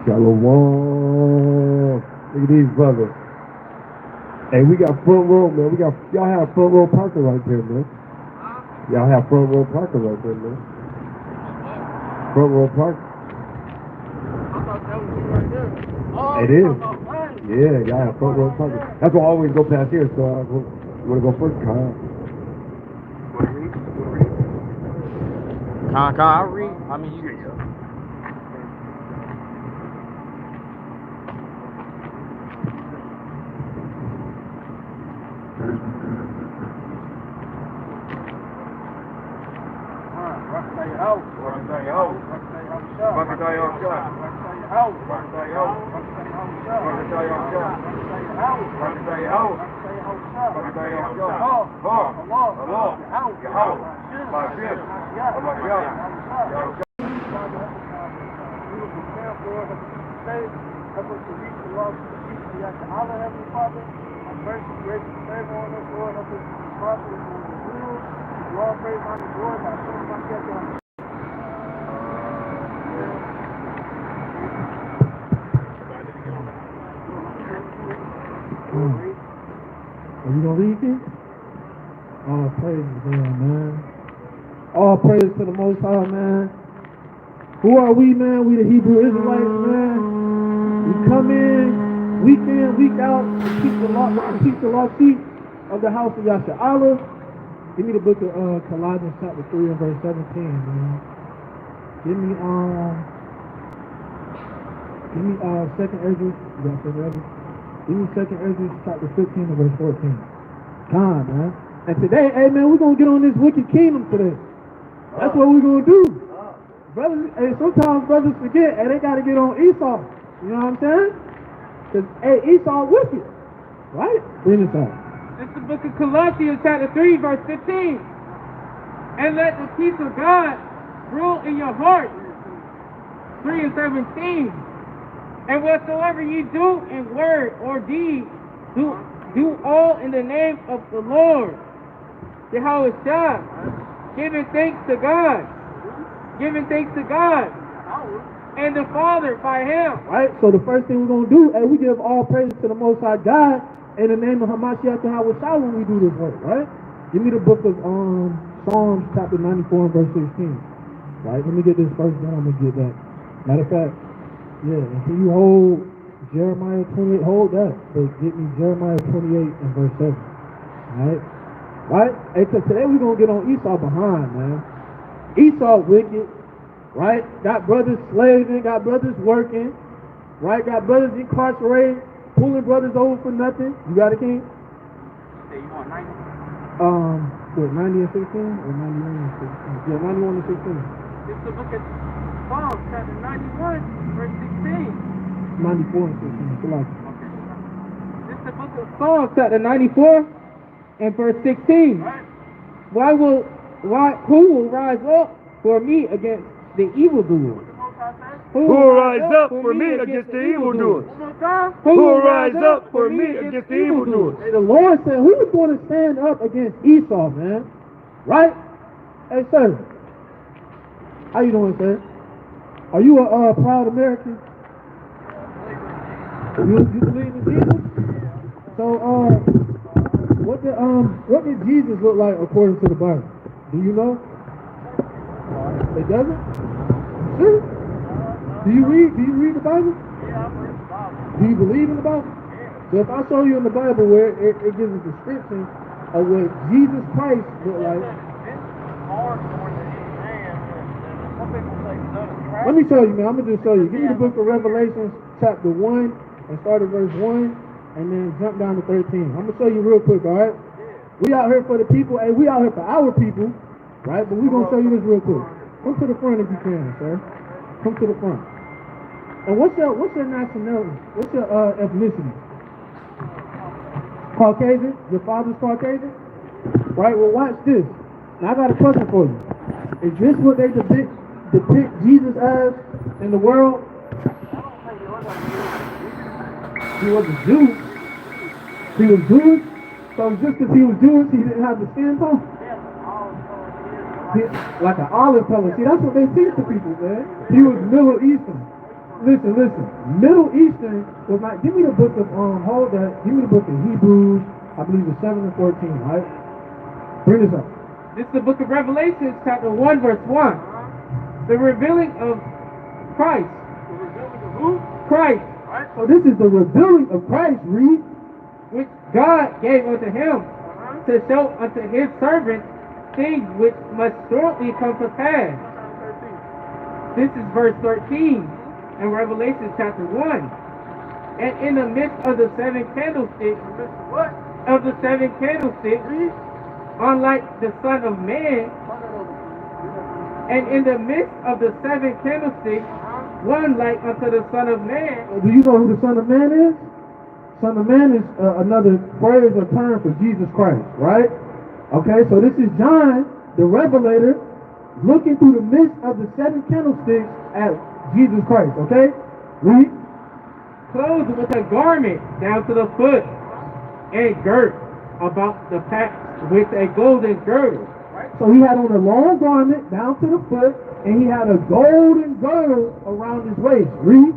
Shalom. Look at these brothers. Hey, we got front row, man. Y'all have front row parking right there, man. Y'all have front row parking right there, man. Front row parking. It is. Yeah, y'all have front row parking. That's why I always go past here, so I want to go first, Kyle. I'll read. I mean, you. Are you gonna read this? All praise to God, man. All praise to the Most High, man. Who are we, man? We the Hebrew Israelites, man. We come in, week out, to keep the law sheet of the house of Yasha'Allah. Give me the book of Colossians chapter 3 and verse 17, man. Give me second Ezra. You got second Ezra? Give me second Ezra chapter 15 and verse 14. God, man. And today, hey man, we're gonna get on this wicked kingdom today. That's what we're gonna do. Brothers, hey, sometimes brothers forget, hey, they gotta get on Esau. You know what I'm saying? Cause hey, Esau wicked. Right? Bring this out. It's the book of Colossians chapter 3 verse 15. And let the peace of God rule in your heart. 3 and 17. And whatsoever ye do in word or deed, do all in the name of the Lord, Yahushua, giving thanks to God, and the Father by Him. Right. So the first thing we're gonna do, hey, we give all praise to the Most High God in the name of Hamashiach Yahushua when we do this work. Right. Give me the book of Psalms chapter 94 and verse 16. Right. Let me get this first down. I'm gonna get that. Matter of fact. Yeah, and can you hold Jeremiah 28? Hold that. But get me Jeremiah 28 and verse 7. Alright? Right? Hey, cause today we're going to get on Esau behind, man. Esau wicked. Right? Got brothers slaving. Got brothers working. Right? Got brothers incarcerated. Pulling brothers over for nothing. You got it, King? Hey, you want 90? What, 90 and 16? Or 91 and 16? Yeah, 91 and 16. It's the book of Psalms chapter 91 verse 16. 94 and 16. Okay. It's the book of Psalms chapter 94 and verse 16. Right. Who will rise up for me against the evildoers? Who will rise up for me against the evildoers? Who will rise up for me against the evildoers? Hey, the Lord said, who is going to stand up against Esau, man? Right? Hey, sir. How you doing, sir? Are you a proud American? You believe in Jesus? So, what did Jesus look like according to the Bible? Do you know? It doesn't? Sure. Do you read the Bible? Yeah, I read the Bible. Do you believe in the Bible? So if I show you in the Bible where it gives a description of what Jesus Christ looked like. Let me show you, man. I'm going to just show you. Give me the book of Revelation, chapter 1, and start at verse 1, and then jump down to 13. I'm going to show you real quick, all right? We out here for the people. Hey, we out here for our people, right? But we're going to show you this real quick. Come to the front if you can, sir. Come to the front. And what's your nationality? What's your ethnicity? Caucasian? Your father's Caucasian? Right? Well, watch this. Now, I got a question for you. Is this what they depict Jesus as in the world? He was a Jew. He was Jewish. So just because he was Jewish, he didn't have the skin tone? Like an olive color. See, that's what they teach to people, man. He was Middle Eastern. Listen. Middle Eastern was not. Give me the book of hold that. Give me the book of Hebrews. I believe it's 7 and 14. Right. Bring this up. This is the book of Revelation, chapter 1, verse 1. The revealing of Christ. The revealing of who? Christ, Right? So this is the revealing of Christ. Read. which God gave unto him to show unto his servants things which must shortly come to pass. This is verse 13 in Revelation chapter 1. And in the midst of the seven candlesticks, What? of the seven candlesticks, Read. unlike the Son of Man, and in the midst of the seven candlesticks, one like unto the Son of Man. Do you know who the Son of Man is? Son of Man is another phrase or term for Jesus Christ, right? Okay, so this is John, the Revelator, looking through the midst of the seven candlesticks at Jesus Christ, okay? Read. Clothed with a garment down to the foot, and girt about the paps with a golden girdle. So he had on a long garment down to the foot, and he had a golden girdle around his waist. Read.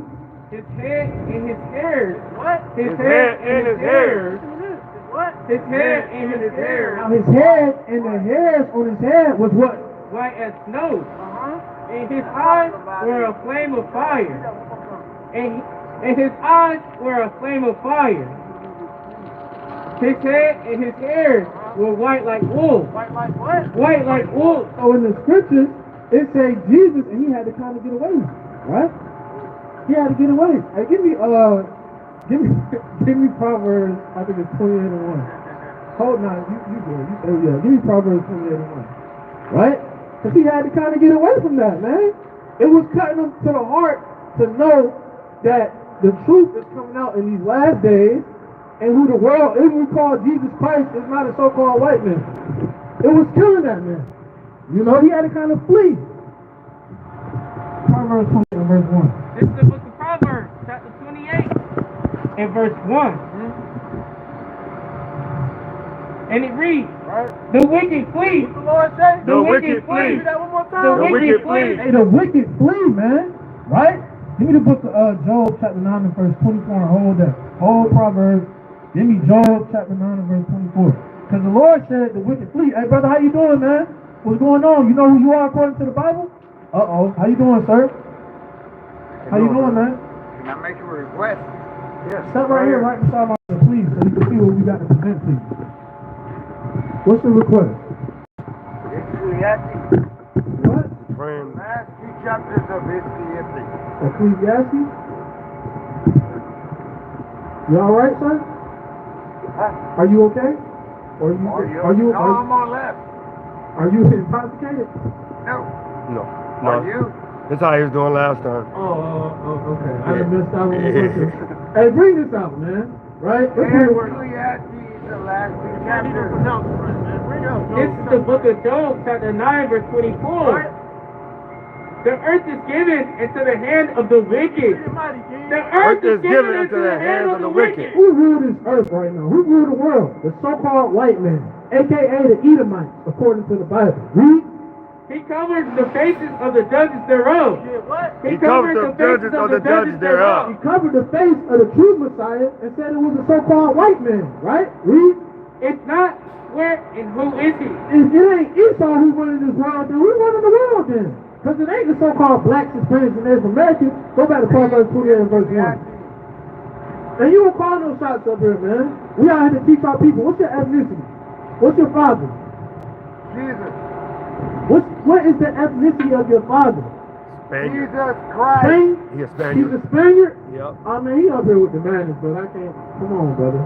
His head and his hairs. What? His head and his hairs. What? His head and his hairs. Now his head and the hairs on his head was what? White as snow. Uh-huh. And his eyes were a flame of fire. And his eyes were a flame of fire. His head and his hairs were white like wool. White like what? White like wool. So in the scriptures, it says Jesus, and he had to kind of get away, right? He had to get away. Hey, give me Proverbs. I think it's 28 and 1. Hold on, you good? You say yeah. Give me Proverbs 28 and 1, right? Because he had to kind of get away from that, man. It was cutting him to the heart to know that the truth is coming out in these last days, and who the world, if we call Jesus Christ, is not a so-called white man. It was killing that man. You know, he had to kind of flee. Proverbs 20 and verse 1. This is the book of Proverbs, chapter 28, and verse 1. And it reads, Right. the wicked flee. What the Lord say? The wicked flee. Read that one more The time. wicked flee. Hey, the wicked flee, man. Right? Give me the book of Job, chapter 9 and verse 24, and hold that. Hold Proverbs. Give me Job, chapter 9 and verse 24. Because the Lord said the wicked flee. Hey, brother, how you doing, man? What's going on? You know who you are according to the Bible? Uh-oh. How you doing, sir? How you doing, man? Can I make a request? Yes. Step right here, right beside my please, so you can see what we got to present to you. What's the request? Ecclesiastes. What? Friend, Last two chapters of Ecclesiastes. Ecclesiastes? You all right, sir? Huh? Are you okay? Or No, I'm on left. are you intoxicated? No. no. Are you? That's how he was doing last time. Oh, okay. I done missed out on the picture. Hey, bring this out, man. Right? Let's hear the word. Ecclesiastes, the last two chapters. This is the book of Job, chapter 9, verse 24. The earth is given into the hand of the wicked. The earth is given into the hands of the wicked. Who rule this earth right now? Who rule the world? The so-called white man, a.k.a. the Edomites, according to the Bible. Read. He covers the faces of the judges thereof. He covers the faces of the judges thereof. He covered the face of the true Messiah and said it was a so-called white man, right? Read. It's not where and who is he? If it ain't Esau who's running this world, then we running the world then. Because it ain't the so-called blacks, Hispanics, and Native Americans. Go back to Proverbs 28 and verse 1. And you don't call no shots up here, man. We out here to teach our people. What's your ethnicity? What's your father? Jesus. What is the ethnicity of your father? Spaniard. Jesus Christ. Spain? He a He's Spaniard. a Spaniard? Yep. I mean, he up here with the madness, but I can't. Come on, brother.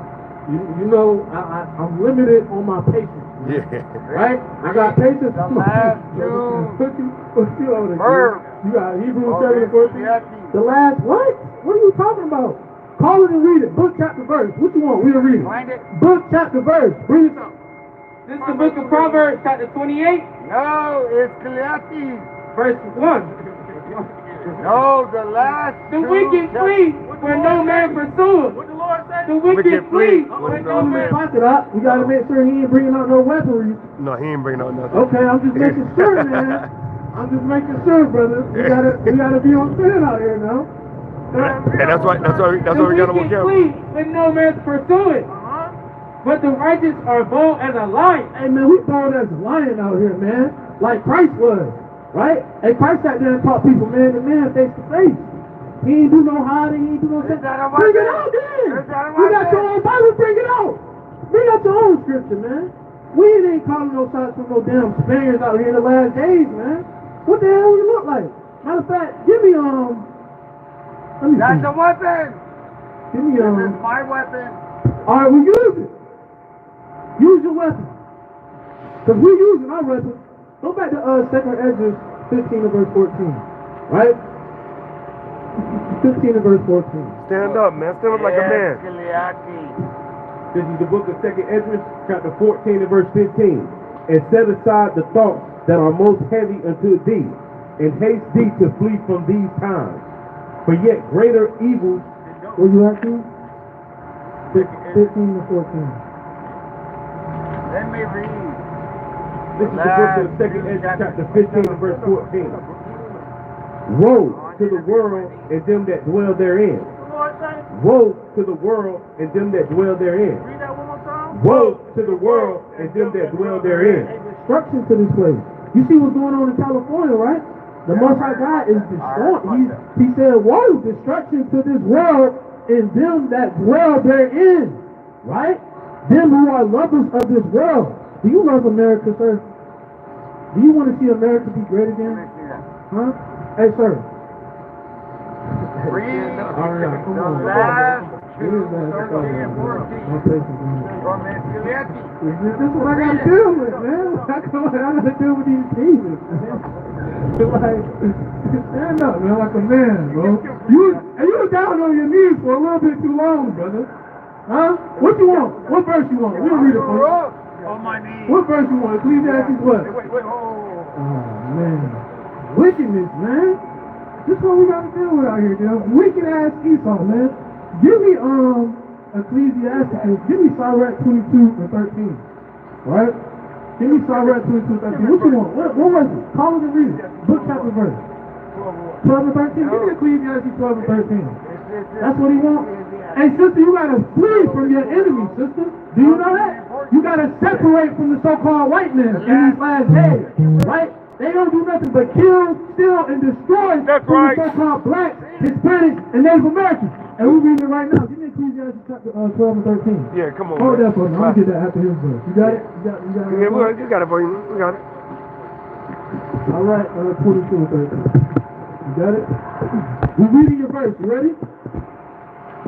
You know, I'm limited on my patience. Yeah. Right? I got patience. The last two What you over there? verbs. You got Hebrews of 7 and 14. Ecclesiastes. The last what? What are you talking about? Call it and read it. Book, chapter, verse. What you want? We to read it. Find it? Book, chapter, verse. Read it up. This is the book of Proverbs, chapter 28, No, it's Ecclesiastes. verse 1. No, the last The two wicked chapters. flee where no man pursueth. What the Lord say? The wicked Wicked flee flee where where no no man. Lock it up. We gotta make sure he ain't bringing out no weaponry. No, he ain't bringing out nothing. Okay, I'm just making sure, man. I'm just making sure, brother. We gotta be on stand out here now. And that's why we got to wicked work out. flee when no man's pursuing. But the righteous are bold as a lion. Hey man, we bold as a lion out here, man. Like Christ was, right? Hey, Christ sat there and taught people man to man, face to face. He ain't do no hiding, he ain't do no thing. Bring it out then. You got your own Bible, bring it out. Bring out your own scripture, man. We ain't calling no shots from no damn Spaniards out here in the last days, man. What the hell you look like? Matter of fact, give me let me That's see. a weapon. Give me This is my weapon. Alright, we use it. Use your weapon. Because we're using our weapon. Go back to 2nd Ezra 15 and verse 14. Right? 15 and verse 14. Stand up, man. Stand up like a man. This is the book of 2nd Ezra, chapter 14 and verse 15. And set aside the thoughts that are most heavy unto thee, and haste thee to flee from these times. For yet greater evils. Where you at, King? 15 to 14. Let me read. This is the book of 2nd Ezra, chapter 15 and verse 14. Woe to the world and them that dwell therein. Woe to the world and them that dwell therein. Read that one more time. Woe to the world and them that dwell therein. Destruction to this place. You see what's going on in California, right? The Most High God is destroying. He said, woe, destruction to this world and them that dwell therein. Right? Them who are lovers of this world. Do you love America, sir? Do you want to see America be great again? Huh? Hey, sir. Read Ahrayah, come the on. last Give two, me that. 13 and 14. My place is green. From Escalante. This is what I gotta deal with, man. I gotta deal with these demons, man. Like, stand up, man, like a man, bro. You were down on your knees for a little bit too long, brother. Huh? What you want? What verse you want? We'll read it for you. On my knees. What verse you want? Ecclesiastes what? Wait. Oh, man. Wickedness, man. This is what we gotta deal with out here, dude. Wicked ass Esau, man. Give me, Ecclesiastes. Give me Sirach 22 and 13. Right? Give me Sirach 22 and 13. What you want? What was it? Call it and read it. Book, chapter, verse. 12 and 13? Give me Ecclesiastes 12 and 13. That's what he wants. Hey, sister, you gotta flee from your enemies, sister. Do you know that? You gotta separate from the so-called white men in these last days. Right? They don't do nothing but kill, steal, and destroy That's from right. the so-called blacks, Hispanics, and Native Americans. And we're reading it right now. Give me Ecclesiastes chapter 12 and 13. Yeah, come on. Hold man. that for me. I'll get that after his verse. You got it? You got it? Yeah, you got it for you. We got it. All right, 22 and 13. You got it? We're reading your verse. You ready?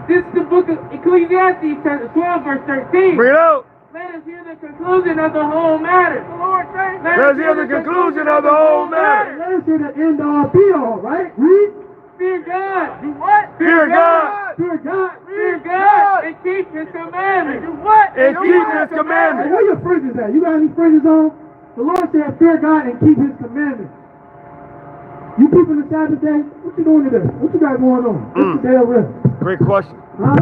This is the book of Ecclesiastes, chapter 12, verse 13. Bring it out. Let us hear the conclusion of the whole matter. The Lord says, Let us hear the conclusion of the whole matter. Let us hear the end all be all, right? Read. Fear God. Do what? Fear God. Fear God. Fear God. And keep His commandments. Do what? And keep His Hey, commandments. where your fringes at? You got any fringes on? The Lord said, fear God and keep His commandments. You keeping the Sabbath day? What you doing today? What you got going on? What's the day of rest? Great question. Huh?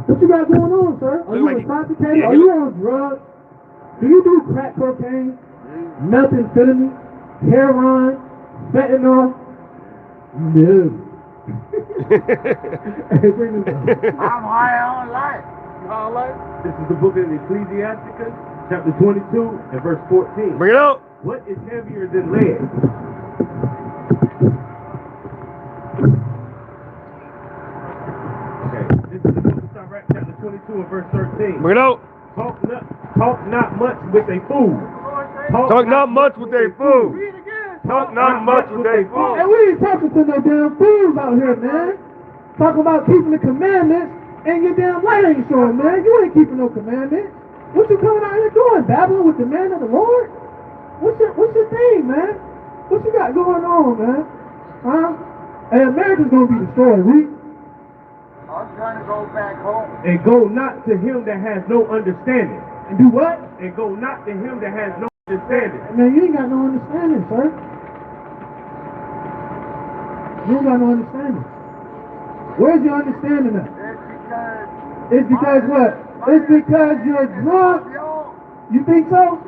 What you got going on, sir? Are you Look like intoxicated? yeah, Are you on drugs? Do you do crack cocaine? Methamphetamine? Heroin? Fentanyl? No. Hey, bring this up. I'm high on life. This is the book of Ecclesiasticus, chapter 22 and verse 14. Bring it out. What is heavier than lead? Okay, this is the book of Sirach, chapter 22 and verse 13. Bring it out. Talk not much with a fool. Talk not much with a fool. Read again. Talk not much with a fool. Hey, we ain't talking to no damn fools out here, man. Talking about keeping the commandments, and your damn light ain't showing, man. You ain't keeping no commandments. What you coming out here doing? Babbling with the man of the Lord? What's your thing, man? What you got going on, man? Huh? Hey, America's gonna be destroyed, Reed. I'm trying to go back home. And go not to him that has no understanding. And do what? And go not to him that has no understanding. Man, you ain't got no understanding, sir. You ain't got no understanding. Where's your understanding at? It's because what? It's because you're drunk. You think so?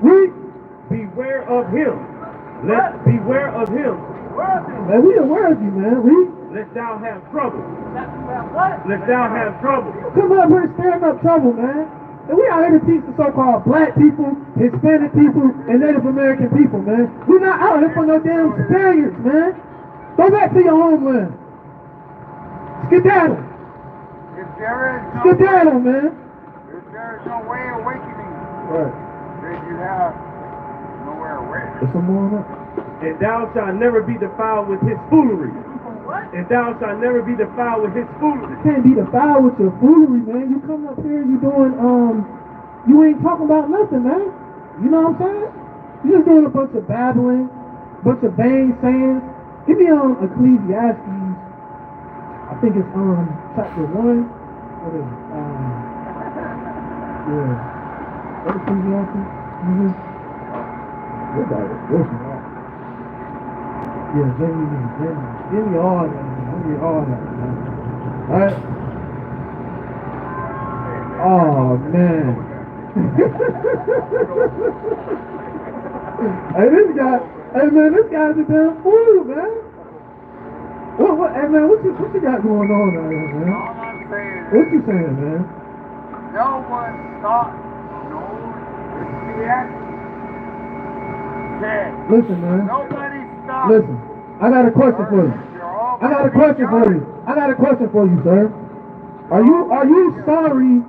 Read. Beware of him. Beware of him. Man, we aware of you, man. Read. lest thou have trouble. What? Lest thou have trouble. You come up here stirring up trouble, man. And we out here to teach the so-called black people, Hispanic people, and Native American people, man. We're not out here for no damn Spaniards, man. Go back to your homeland. Skedaddle. If there is no Skedaddle, man. if there is no way of awakening, Right. then you have nowhere away. There's some more on that. And thou shalt never be defiled with his foolery. What? And thou shalt never be defiled with his foolery. You can't be defiled with your foolery, man. You come up here, you doing, you ain't talking about nothing, man. You know what I'm saying? You just doing a bunch of babbling, bunch of vain sayings. Give me Ecclesiastes. I think it's chapter 1. What is it? Yeah. What is Ecclesiastes? Mm-hmm. What about it? What's it? Yeah, give me all that, man. Give me all that, man. Alright? Oh, man. This guy's a damn fool, man. Hey, man, what you got going on out here, man? All I'm saying What is, you saying, man? no one thought, no, said, Listen, man. nobody stopped. Listen, I got a question for you. I got a question for you, sir. Are you sorry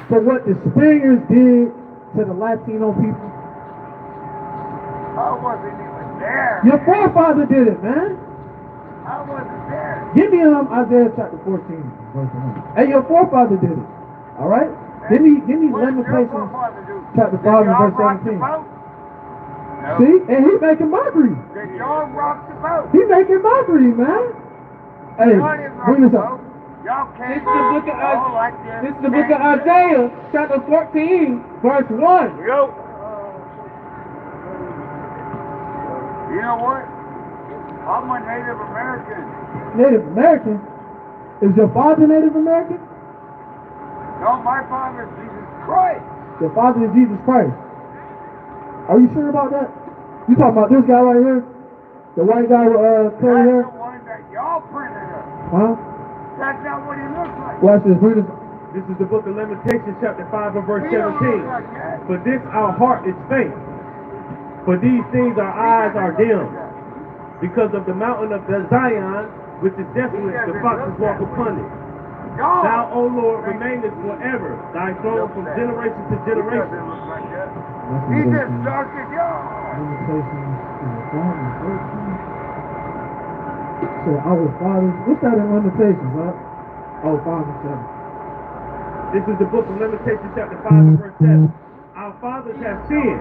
for what the Spaniards did to the Latino people? I wasn't even there. Your forefather did it, man. I wasn't there. Give me Isaiah chapter 14, verse 1. Hey, your forefather did it. All right? Give me What did your Lamentations forefather do? chapter Did 5 and y'all verse rock the 17. boat? No. See? And he making mockery. Did y'all rock the boat? He making mockery, man. Hey, Y'all didn't rock bring the this boat. up. Y'all This can't is the book of all like this. This is the book of Isaiah, chapter 14, verse 1. Yo. You know what? I'm a Native American. Native American? Is your father Native American? No, my father is Jesus Christ. Your father is Jesus Christ. Are you sure about that? You talking about this guy right here? The white guy with curly That's hair? the one that y'all printed up. Huh? That's not what he looks like. Watch this. Read this. This is the book of Lamentations, chapter 5 and verse He don't 17. look like that. For this our heart is faint. For these things our eyes are dim. Because of the mountain of the Zion, which is desolate, the foxes walk upon it. Y'all. Thou, O Lord, remainest forever, thy throne from generation to He generation. doesn't look like that. He's as dark as y'all. So our fathers, what's that in Lamentations, right? Oh, 5 and 7. This is the book of Lamentations, chapter 5 and verse 7. Our fathers have sinned.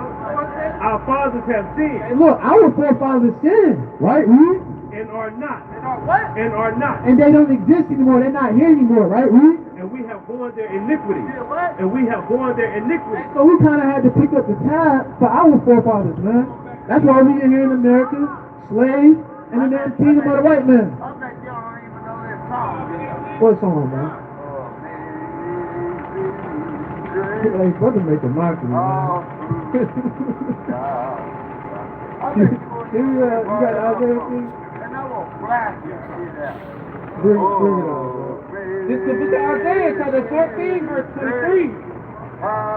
Our fathers have Hey, sinned look, our forefathers sinned, right? Read. and are not. What? And are not. And they don't exist anymore. They're not here anymore, right? Read. And we have borne their iniquity. What? And we have borne their iniquity. So we kind of had to pick up the tab for our forefathers, man. That's why we in here in America, slaves, and in the kingdom of the white man. I bet y'all don't even know this song. What song, man? Hey, brother, make a mockery, man. You got Isaiah, please? And I will blast you, see that. Bring it on, man. This is the book of Isaiah, chapter 14, verse 23.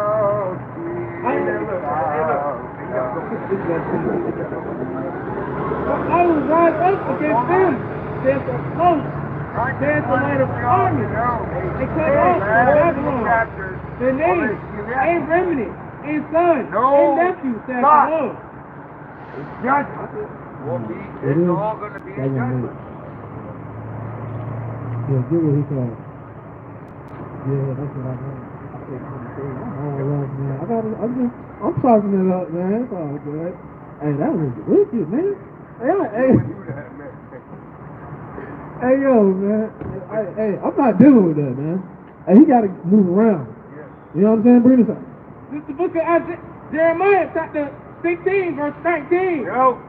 I will rise up against them, says the host, says the Lord of armies, and cut off from Babylon their names, and remnant, and son, and nephew, says the Lord. Judgment will be, it's all going to be a judgment. Yeah, get what he called. Yeah, that's what I meant. I'm all right, man. I'm talking it up, man. It's all good. Hey, that was wicked, man. Hey, yo, man. Hey, I'm not dealing with that, man. Hey, he got to move around. You know what I'm saying? Bring this up. This is the book of Isaiah, Jeremiah, chapter 16, verse 19. Yo.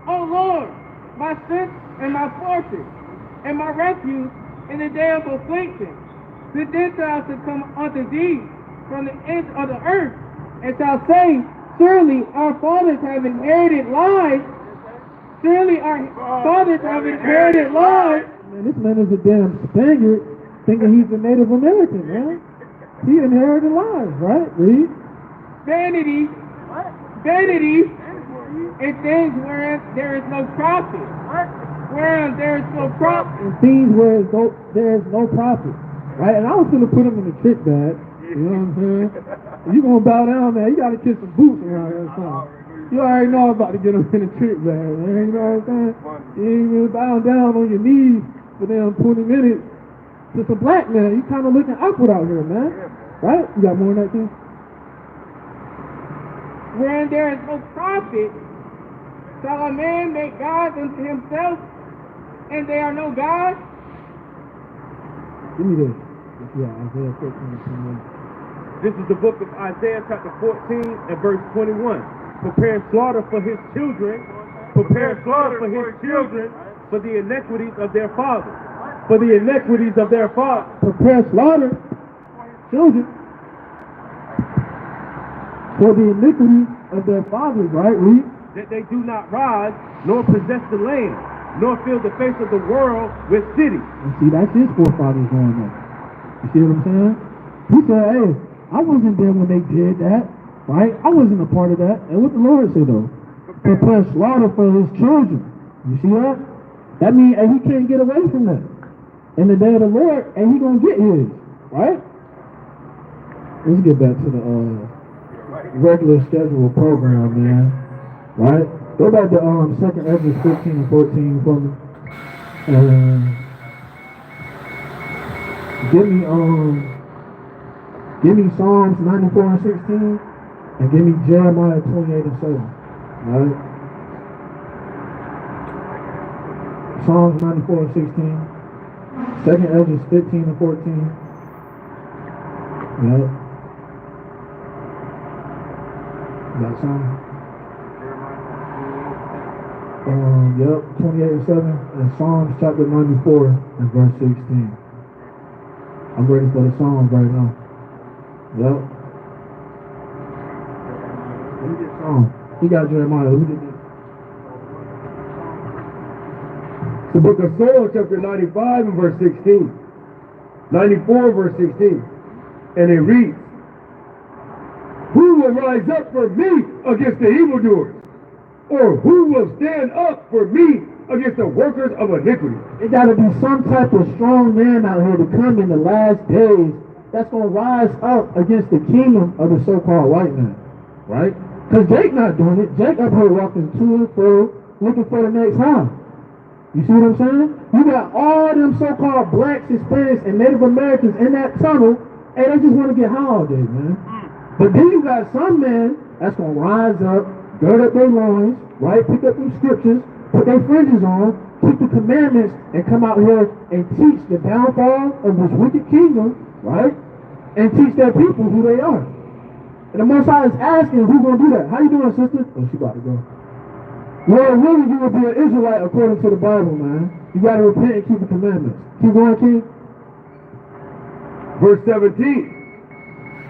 O Lord, my strength and my fortress, and my refuge in the day of affliction. The Gentiles shall come unto thee from the ends of the earth, and shall say, surely our fathers have inherited lies. Surely our fathers have inherited lies, Man, this man is a damn Spaniard thinking he's a Native American, man. He inherited lies, right? Read. Vanity. Vanity in things wherein there is no profit. Wherein there is no profit. And things where there is no profit. Right? And I was gonna put him in the trick bag. You know what I'm saying? If you gonna bow down, man, you gotta kiss some boots around here or something. You already know I'm about to get him in the trick bag, man. You know what I'm saying? You ain't even bowing down on your knees for them 20 minutes to some black man. You kind of looking awkward out here, man. Right? You got more than that, too? Wherein there is no profit, shall a man make gods unto himself, and they are no gods? Give me this. Yeah, Isaiah 14 and 21. This is the book of Isaiah chapter 14 and verse 21. Prepare slaughter for his children. Prepare slaughter for his children for the iniquities of their fathers. For the iniquities of their fathers. Prepare slaughter, children, for the iniquities of their fathers, right? Read. That they do not rise, nor possess the land, nor fill the face of the world with cities. And see, that's his forefathers going on. You see what I'm saying? He said, hey, I wasn't there when they did that, right? I wasn't a part of that. And what the Lord said, though? Prepare slaughter for his children. You see that? That means he can't get away from that. In the day of the Lord, and he gonna get his, right? Let's get back to the regular scheduled program, man. Right? Go back to 2nd Ezra 15 and 14 for me. Give me Psalms 94 and 16, and give me Jeremiah 28 and 7. Right? Psalms 94 and 16. 2nd Ezra 15 and 14. Yep. Got some? Yep, 28 and 7. And Psalms chapter 94 and verse 16. I'm ready for the Psalms right now. Yep. Let me get Psalms. He got Jeremiah. Let me get this. The book of Psalms, chapter 95 and verse 16. 94 verse 16. And it reads, who will rise up for me against the evildoers? Or who will stand up for me against the workers of iniquity? It got to be some type of strong man out here to come in the last days that's going to rise up against the kingdom of the so-called white man. Right? Because Jake not doing it. Jake up here walking to and fro looking for the next house. You see what I'm saying? You got all them so-called blacks, Hispanics, and Native Americans in that tunnel, and they just want to get high all day, man. But then you got some men that's going to rise up, gird up their loins, right? Pick up them scriptures, put their fringes on, keep the commandments, and come out here and teach the downfall of this wicked kingdom, right? And teach their people who they are. And the Most High is asking, who's going to do that? How you doing, sister? Oh, she about to go. Well, really, you will be an Israelite according to the Bible, man. You got to repent and keep the commandments. Keep going, King. Verse 17.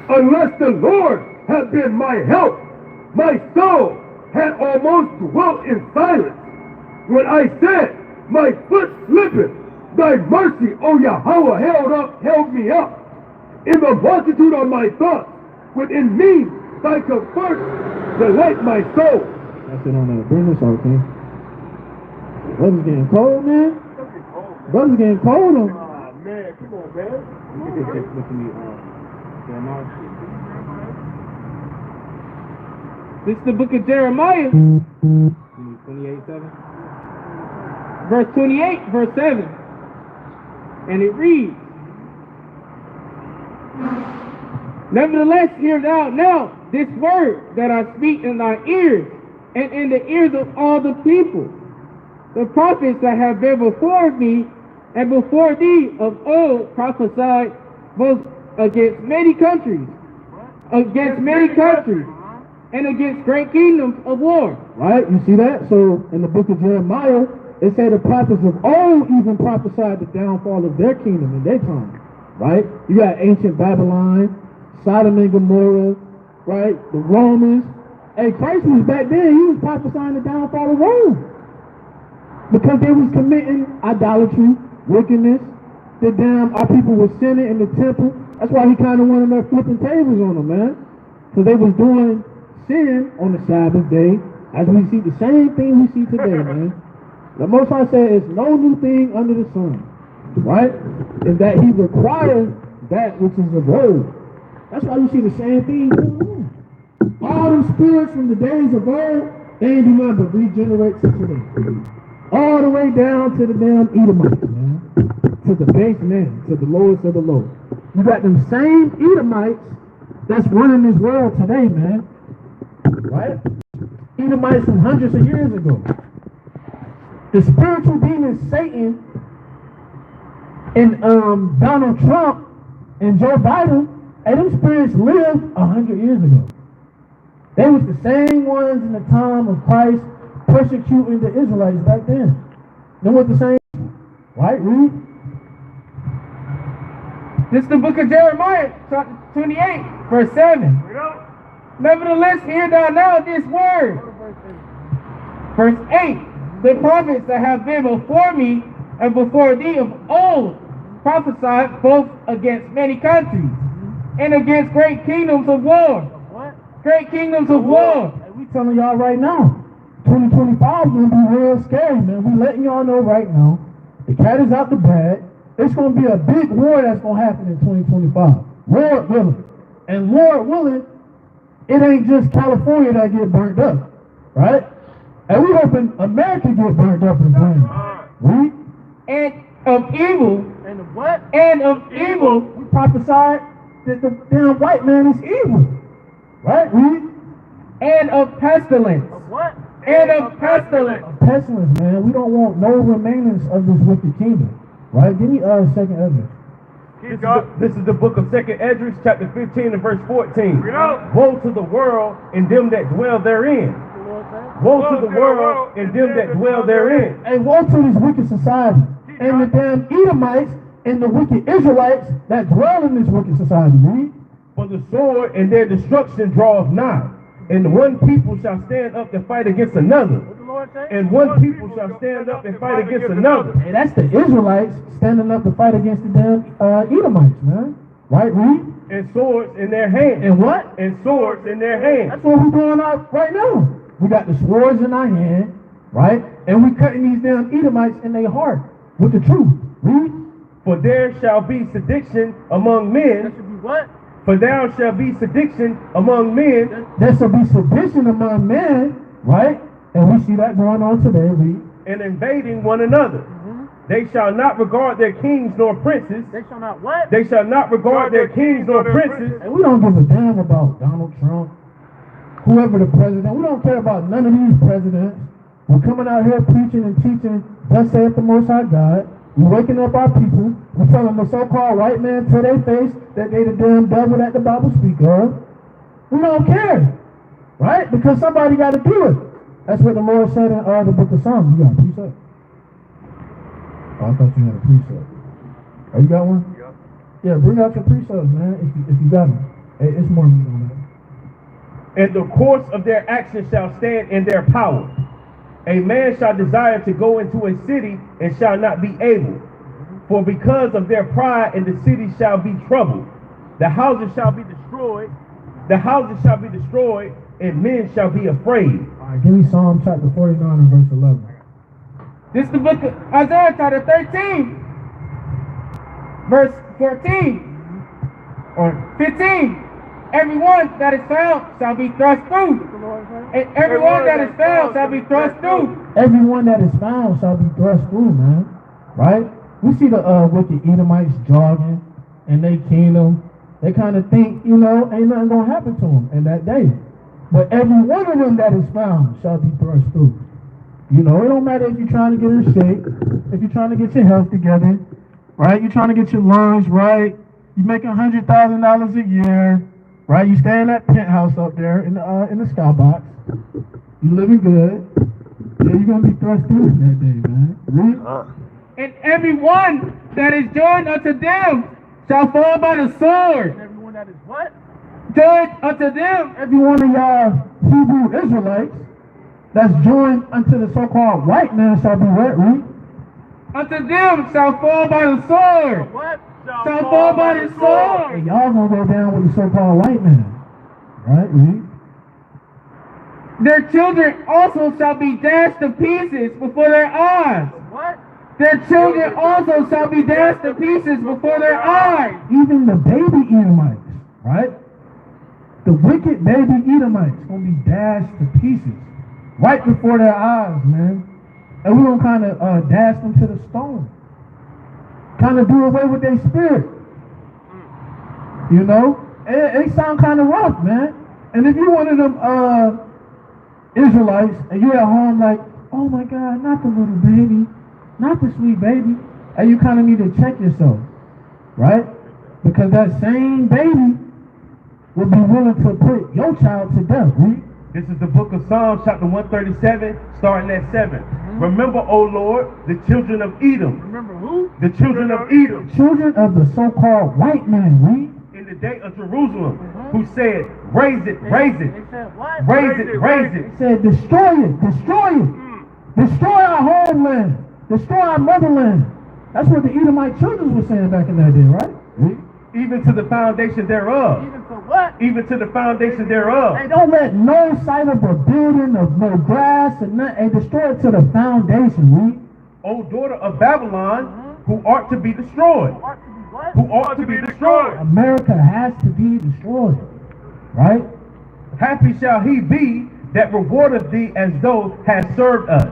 Unless the Lord had been my help, my soul had almost dwelt in silence. When I said, my foot slippeth, thy mercy, O Yahweh, held me up. In the multitude of my thoughts, within me, thy comfort delight my soul. That's it on that. Bring this out, King. Brother's getting cold, man. Brother's getting cold on. Ah, man, come on, man. Listen to me, Jeremiah. This is the book of Jeremiah. 28:7. Verse 28, verse 7. And it reads, nevertheless, hear thou now this word that I speak in thy ears, and in the ears of all the people. The prophets that have been before me and before thee of old prophesied both against many countries, and against great kingdoms of war. Right? You see that? So in the book of Jeremiah, it said the prophets of old even prophesied the downfall of their kingdom in their time. Right? You got ancient Babylon, Sodom and Gomorrah, right? The Romans. Hey, Christ was back then, he was prophesying the downfall of Rome. Because they was committing idolatry, wickedness. The damn, our people were sinning in the temple. That's why he kind of wanted them flipping tables on them, man. Because they was doing sin on the Sabbath day, as we see the same thing we see today, man. The Most High said, it's no new thing under the sun, right? Is that he requires that which is of old. That's why you see the same thing going on. All them spirits from the days of old, they ain't do nothing but regenerate to today. All the way down to the damn Edomites, man. To the base man, to the lowest of the low. You got them same Edomites that's running this world today, man. Right? Edomites from hundreds of years ago. The spiritual demon Satan and Donald Trump and Joe Biden, and them spirits lived 100 years ago. They was the same ones in the time of Christ persecuting the Israelites back then. They was the same, right? Read. This is the book of Jeremiah, chapter 28, verse 7. Nevertheless, hear thou now this word. Verse 8. The prophets that have been before me and before thee of old prophesied both against many countries and against great kingdoms of war. Great kingdoms of war. Hey, we telling y'all right now, 2025 is going to be real scary, man. We letting y'all know right now. The cat is out the bag. It's going to be a big war that's going to happen in 2025. Lord willing. And Lord willing, it ain't just California that get burnt up, right? And we hoping America get burnt up in flames. Right? And of evil. And of what? And of evil. We prophesied that the damn white man is evil. Right? Read. And of pestilence. Of what? And of pestilence. Of pestilence, man. We don't want no remainings of this wicked kingdom. Right? Give me second Ezra. This is the book of 2nd Esdras, chapter 15 and verse 14. Woe to the world and them that dwell therein. Woe to the world and them that dwell therein. And woe to this wicked society. And the damn Edomites and the wicked Israelites that dwell in this wicked society. Right? For the sword and their destruction draweth nigh. And one people shall stand up to fight against another. And one people shall stand up and fight against another. And that's the Israelites standing up to fight against the damn Edomites, man. Right, read? And swords in their hands. And what? And swords in their hands. That's what we're doing out right now. We got the swords in our hand, right? And we cutting these damn Edomites in their heart with the truth. Read? For there shall be sedition among men. There should be what? For there shall be sedition among men. There shall be sedition among men, right? And we see that going on today. Read. And invading one another. They shall not regard their kings nor princes. They shall not what? They shall not regard their kings nor princes. And we don't give a damn about Donald Trump, whoever the president. We don't care about none of these presidents. We're coming out here preaching and teaching, thus saith the Most High God. We're waking up our people. We're telling the so-called white man to their face that they the damn devil that the Bible speaks of. We don't care, right? Because somebody got to do it. That's what the Lord said in the book of Psalms. You got a precept? Oh, I thought you had a precept. Oh, you got one? Yeah, bring out your precepts, man, if you got them. Hey, it's more meat on that. And the course of their action shall stand in their power. A man shall desire to go into a city and shall not be able. For because of their pride, and the city shall be troubled. The houses shall be destroyed. The houses shall be destroyed, and men shall be afraid. All right, give me Psalm chapter 49 and verse 11. This is the book of Isaiah, chapter 13, verse 14 or 15. Everyone that is found shall be thrust through. And everyone that is found shall be thrust through. Everyone that is found shall be thrust through, man. Right? We see the wicked Edomites jogging in their kingdom. They kind of think, ain't nothing going to happen to them in that day. But every one of them that is found shall be thrust through. It don't matter if you're trying to get in shape, if you're trying to get your health together, right? You're trying to get your lungs right. You're making $100,000 a year, right? You stay in that penthouse up there in the skybox. You living good. Yeah, you're gonna be thrust through that day, man. Really? And everyone that is joined unto them shall fall by the sword. Everyone that is what? Joined unto them. Every one of y'all Hebrew Israelites that's joined unto the so-called white man shall be what, right? unto them shall fall by the sword. What? Shall fall by the Hey, sword. y'all gonna go down with the so-called white man. Right? Read. Their children also shall be dashed to pieces before their eyes. What? Their children also shall be dashed to pieces before their eyes. Even the baby Edomites, right? The wicked baby Edomites gonna be dashed to pieces right before their eyes, man. And we're gonna kind of dash them to the stone. Kind of do away with their spirit. You know? It sound kind of rough, man. And if you're one of them Israelites and you're at home like, oh my God, not the little baby, not the sweet baby, and you kind of need to check yourself, right? Because that same baby would be willing to put your child to death, right? This is the book of Psalms, chapter 137, starting at 7. Remember, O Lord, the children of Edom. Remember who? The children of Edom. Children of the so-called white man, right? In the day of Jerusalem, who said, raise it, raise it. They said what? Raise it, raise it. He said, destroy it, destroy it. Destroy our homeland. Destroy our motherland. That's what the Edomite children were saying back in that day, right? Even to the foundation thereof. Even for what? Even to the foundation thereof. Hey, don't let no sight of a building, of no grass, and nothing. Hey, destroy it to the foundation, right? O daughter of Babylon, who art to be destroyed. Ought to be what? Who ought to be destroyed. America has to be destroyed, right? Happy shall he be that rewardeth thee as those has served us.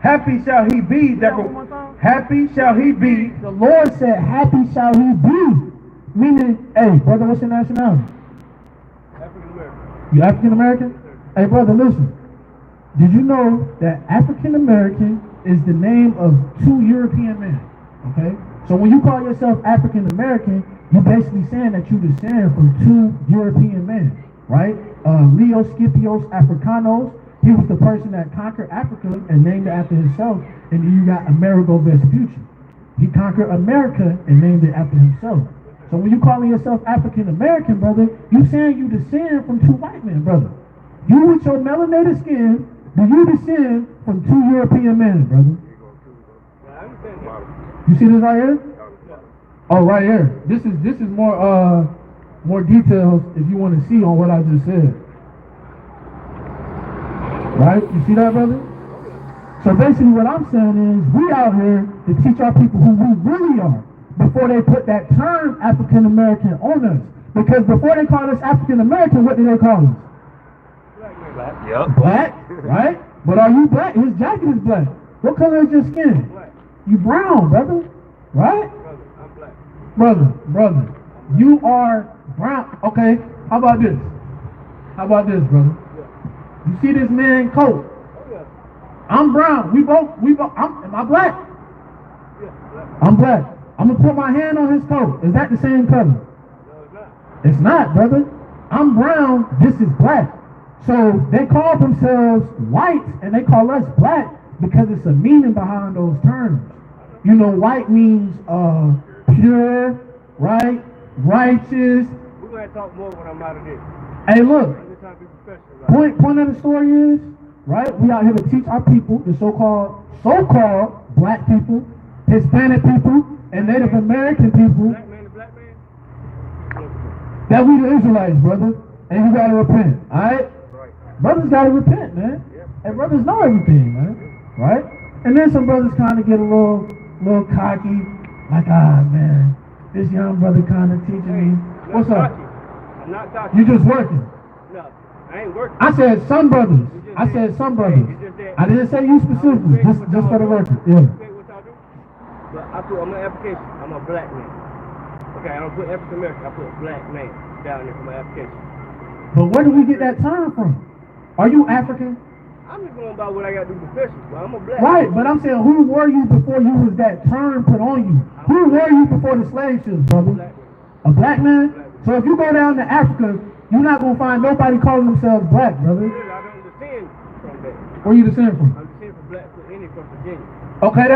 Happy shall he be that happy shall he be. The Lord said, happy shall he be. Meaning, hey, brother, what's your nationality? African American. You African American? Hey, brother, listen. Did you know that African American is the name of 2 European men? Okay? So when you call yourself African American, you're basically saying that you descend from 2 European men, right? Leo Scipios Africanos, he was the person that conquered Africa and named it after himself. And then you got Amerigo Vespucci. He conquered America and named it after himself. So when you calling yourself African American, brother, you saying you descend from 2 white men, brother. You with your melanated skin, do you descend from 2 European men, brother? You see this right here? Oh, right here. This is more details if you want to see on what I just said. Right? You see that, brother? So basically what I'm saying is we out here to teach our people who we really are before they put that term African American on us. Because before they call us African American, what do they call us? Black. Yep. Black, right? But are you black? His jacket is black. What color is your skin? Black. You brown, brother. Right? Brother, I'm black. Brother, you are brown. Okay, how about this? How about this, brother? You see this man coat? Oh yeah. I'm brown. We both, am I black? Yeah, black. I'm black. I'm gonna put my hand on his coat. Is that the same color? No, it's not. It's not, brother. I'm brown, this is black. So they call themselves white and they call us black because it's a meaning behind those terms. You know, white means pure, right, righteous. We're gonna talk more when I'm out of this. Hey, look, We're trying to be professional. point of the story is, right, we out here to teach our people, the so-called black people, Hispanic people, and Native American people, Black man to black man. that we the Israelites, brother, and you gotta repent, alright? Right. Brothers gotta repent, man. And brothers know everything, man. Right? And then some brothers kind of get a little cocky, like, man, this young brother kind of teaching me. What's up? I'm not cocky. You just working. No, I ain't working. I said some brothers. I said some brothers. I didn't say you specifically, just for the record. Yeah. Okay, what y'all do? But I put on my application, I'm a black man. Okay, I don't put African American, I put black man down there for my application. But where did we get that term from? Are you African? I'm just going by what I got to do professional, but I'm a black Right, man. but I'm saying, who were you before you was that term put on you? Who were you before the slave ships, brother? Black man. A black man? So if you go down to Africa, you're not going to find nobody calling themselves black, brother. Really, I don't descend from that. Where you descend from? I'm descended from black foot Indian from Virginia. Okay,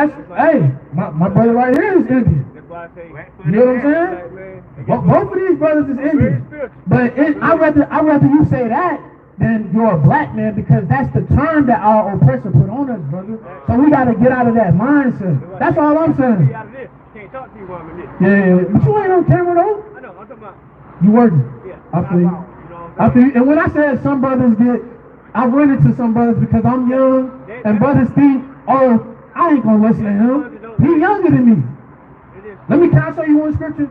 my brother right here is Indian. That's why I say, You know what I'm saying? black man. Both of these brothers is Indian. But I'd rather you say that then you're a black man, because that's the term that our oppressor put on us, brother. So we got to get out of that mindset. That's all I'm saying. Out of this. Can't talk to you while I'm in this. Yeah, but you ain't on camera though. I know. I'm talking about. You working? Yeah. I feel you. You know what I I'm feel you. And when I said some brothers get, I run into some brothers because I'm young, and brothers think, oh, I ain't gonna listen to him. He younger than me. Can I show you one scripture?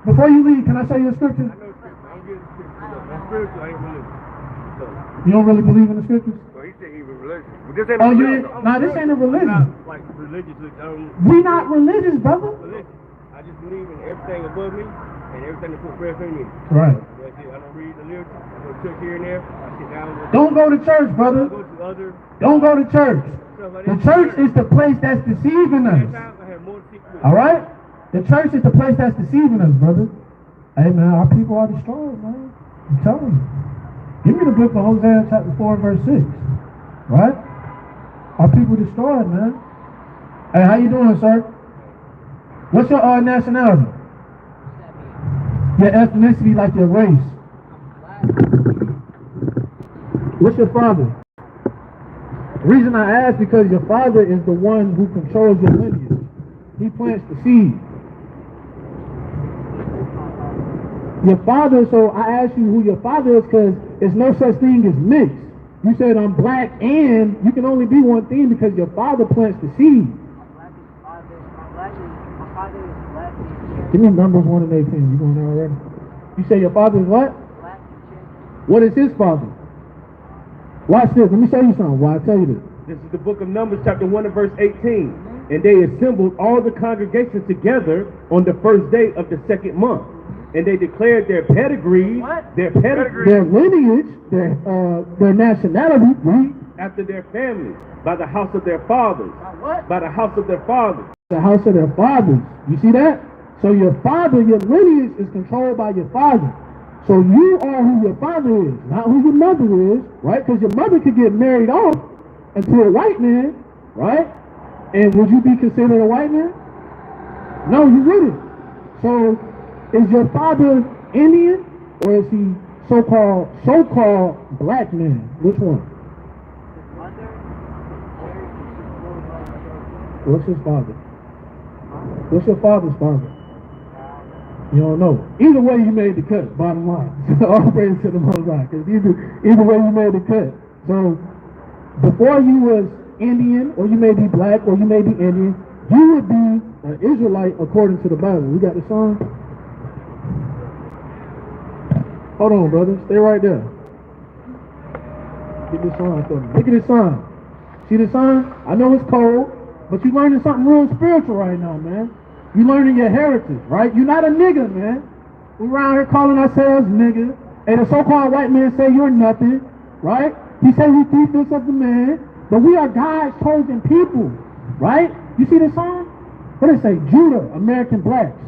Before you leave, can I show you a scripture? I know scripture. I'm getting scripture. I'm spiritual. I ain't religious. So, You don't really believe in the scriptures? well, he said he was religious. But this ain't Oh, you religious. ain't? Nah, this ain't a I'm religion. not like religious. We not religious, brother. Religious. I just believe in everything above me and everything that put breath in me. Right. That's it. I don't read the literature. I go to church here and there. I sit down with Don't go to church, I brother. go to other Don't go to church. stuff like The that. church is the place that's deceiving us. Sometimes I have more to seek with. All right? The church is the place that's deceiving us, brother. Hey, man, our people are destroyed, man. I'm telling you. Give me the book of Hosea chapter 4 verse 6. Right? Our people destroyed, man. Hey, how you doing, sir? What's your nationality? Your ethnicity, like your race. What's your father? The reason I ask, because your father is the one who controls your lineage. He plants the seed. Your father, so I asked you who your father is because there's no such thing as mixed. You said I'm black, and you can only be one thing because your father plants the seed. Give me Numbers 1 and 18. You going there already? You say your father is what? What is his father? Watch this. Let me show you something. Why I tell you this. This is the book of Numbers, chapter 1 and verse 18. And they assembled all the congregations together on the first day of the second month. And they declared their pedigree, their lineage, their nationality, right? after their families, by the house of their fathers. By the house of their fathers. The house of their fathers. You see that? So your father, your lineage is controlled by your father. So you are who your father is, not who your mother is, right? Because your mother could get married off into a white man, right? And would you be considered a white man? No, you wouldn't. So is your father Indian, or is he so-called black man? Which one? What's his father? What's your father's father? You don't know. Either way, you made the cut. Bottom line, all praise to the Most High. Because either way, you made the cut. So before you was Indian, or you may be black, or you may be Indian, you would be an Israelite according to the Bible. We got the song. Hold on, brother. Stay right there. Get this song for me. Look at this song. See the song? I know it's cold, but you're learning something real spiritual right now, man. You're learning your heritage, right? You're not a nigga, man. We're around here calling ourselves nigga, and the so-called white man say you're nothing, right? He says he thinks this of the man, but we are God's chosen people, right? You see the song? What does it say? Judah, American blacks.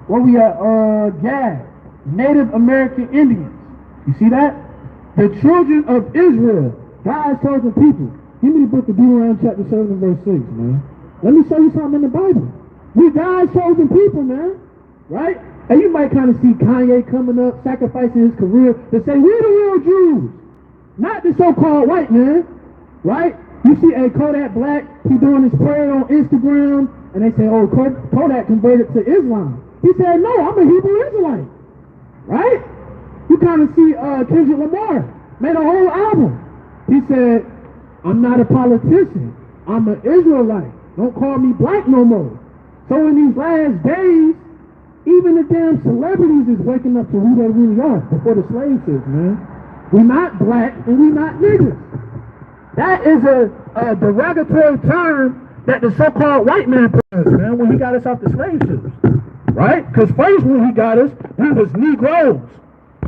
Where we are, Gad, Native American Indians. You see that? The children of Israel, God's chosen people. Give me the book of Deuteronomy chapter 7 and verse 6, man. Let me show you something in the Bible. We God's chosen people, man. Right? And you might kind of see Kanye coming up, sacrificing his career to say, we're the real Jews. Not the so-called white man. Right? You see a Kodak Black, he doing his prayer on Instagram, and they say, oh, Kodak converted to Islam. He said, no, I'm a Hebrew Israelite. Right? You kind of see Kendrick Lamar made a whole album. He said, I'm not a politician. I'm an Israelite. Don't call me black no more. So in these last days, even the damn celebrities is waking up to who they really are before the slave ships, man. We're not black and we're not niggers. That is a derogatory term that the so-called white man put us, man, when he got us off the slave ships. Right? Because first when he got us, we was Negroes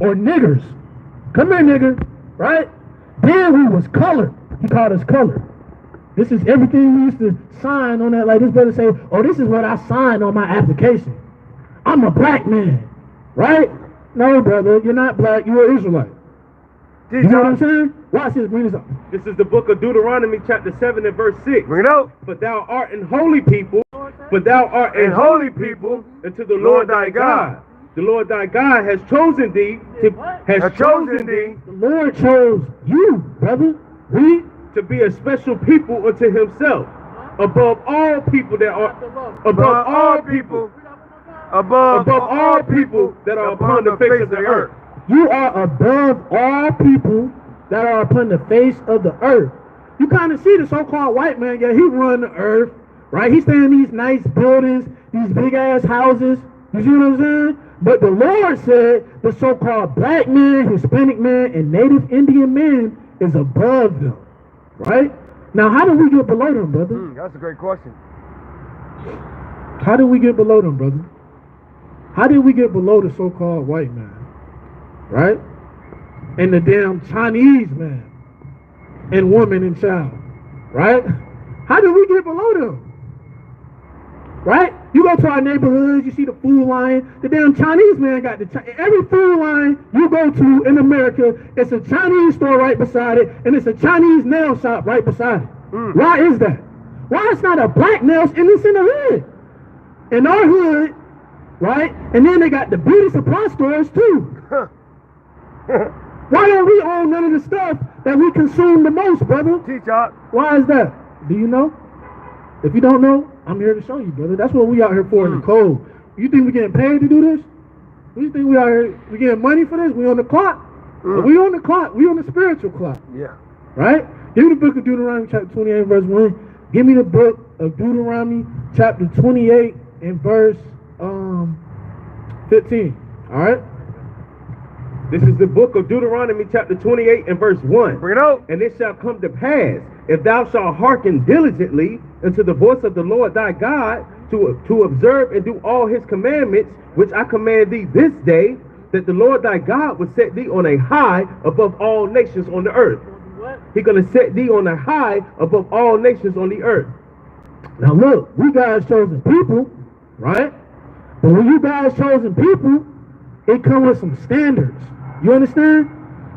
or niggers. Come here, nigger. Right? Then we was colored. He called us colored. This is everything we used to sign on that. Like this brother say, oh, this is what I signed on my application. I'm a black man. Right? No, brother, you're not black. You're an Israelite. You know what I'm saying? Watch this. Bring this up. This is the book of Deuteronomy, chapter 7 and verse 6. Bring it out. But thou art an holy people, unto the Lord thy God. The Lord thy God has chosen thee to The Lord chose you, brother. Read. to be a special people unto himself, above all people that are above all people that are upon the face of the earth. You are above all people that are upon the face of the earth. You kind of see the so-called white man, yeah, he run the earth, right? He stay in these nice buildings, these big-ass houses. You see what I'm saying? But the Lord said the so-called black man, Hispanic man, and Native Indian man is above them, right? Now, how did we get below them, brother? That's a great question. How did we get below them, brother? How did we get below the so-called white man, right? And the damn Chinese man and woman and child, right? How did we get below them? Right? You go to our neighborhoods, you see the food line. The damn Chinese man got every food line you go to in America, it's a Chinese store right beside it, and it's a Chinese nail shop right beside it. Why is that? Why it's not a black nail and it's in the hood? In our hood, right? And then they got the beauty supply stores too. Why don't we own none of the stuff that we consume the most, brother? Teach out. Why is that? Do you know? If you don't know, I'm here to show you, brother. That's what we out here for in the cold. You think we getting paid to do this? You think we out here, we getting money for this? We on the clock? We on the clock. We on the spiritual clock. Yeah. Right? Give me the book of Deuteronomy chapter 28 verse 1. Give me the book of Deuteronomy chapter 28 and verse 15. All right? This is the book of Deuteronomy chapter 28 and verse 1. Bring it out. And it shall come to pass, if thou shalt hearken diligently unto the voice of the Lord thy God, to observe and do all his commandments, which I command thee this day, that the Lord thy God will set thee on a high above all nations on the earth. He's going to set thee on a high above all nations on the earth. Now look, we God's chosen people, right? But when you God's chosen people, it comes with some standards. You understand?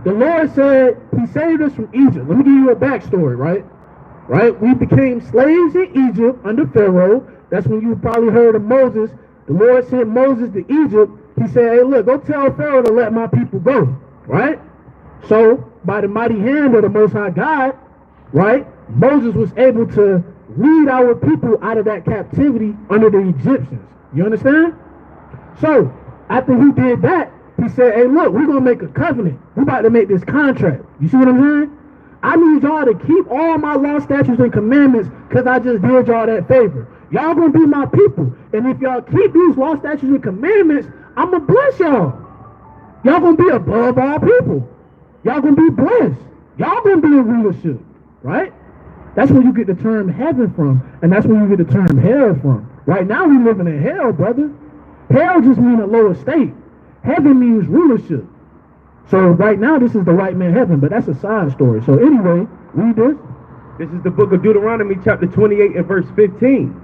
The Lord said he saved us from Egypt. Let me give you a backstory, right? Right? We became slaves in Egypt under Pharaoh. That's when you probably heard of Moses. The Lord sent Moses to Egypt. He said, hey, look, go tell Pharaoh to let my people go, right? So, by the mighty hand of the Most High God, right, Moses was able to lead our people out of that captivity under the Egyptians. You understand? So, after he did that, he said, hey, look, we're going to make a covenant. We're about to make this contract. You see what I'm saying? I need y'all to keep all my law, statutes, and commandments because I just did y'all that favor. Y'all going to be my people. And if y'all keep these law, statutes, and commandments, I'm going to bless y'all. Y'all going to be above all people. Y'all going to be blessed. Y'all going to be in rulership, right? That's where you get the term heaven from, and that's where you get the term hell from. Right now we living in hell, brother. Hell just means a lower state. Heaven means rulership. So right now this is the white man heaven, but that's a side story. So anyway, read this. This is the book of Deuteronomy chapter 28 and verse 15.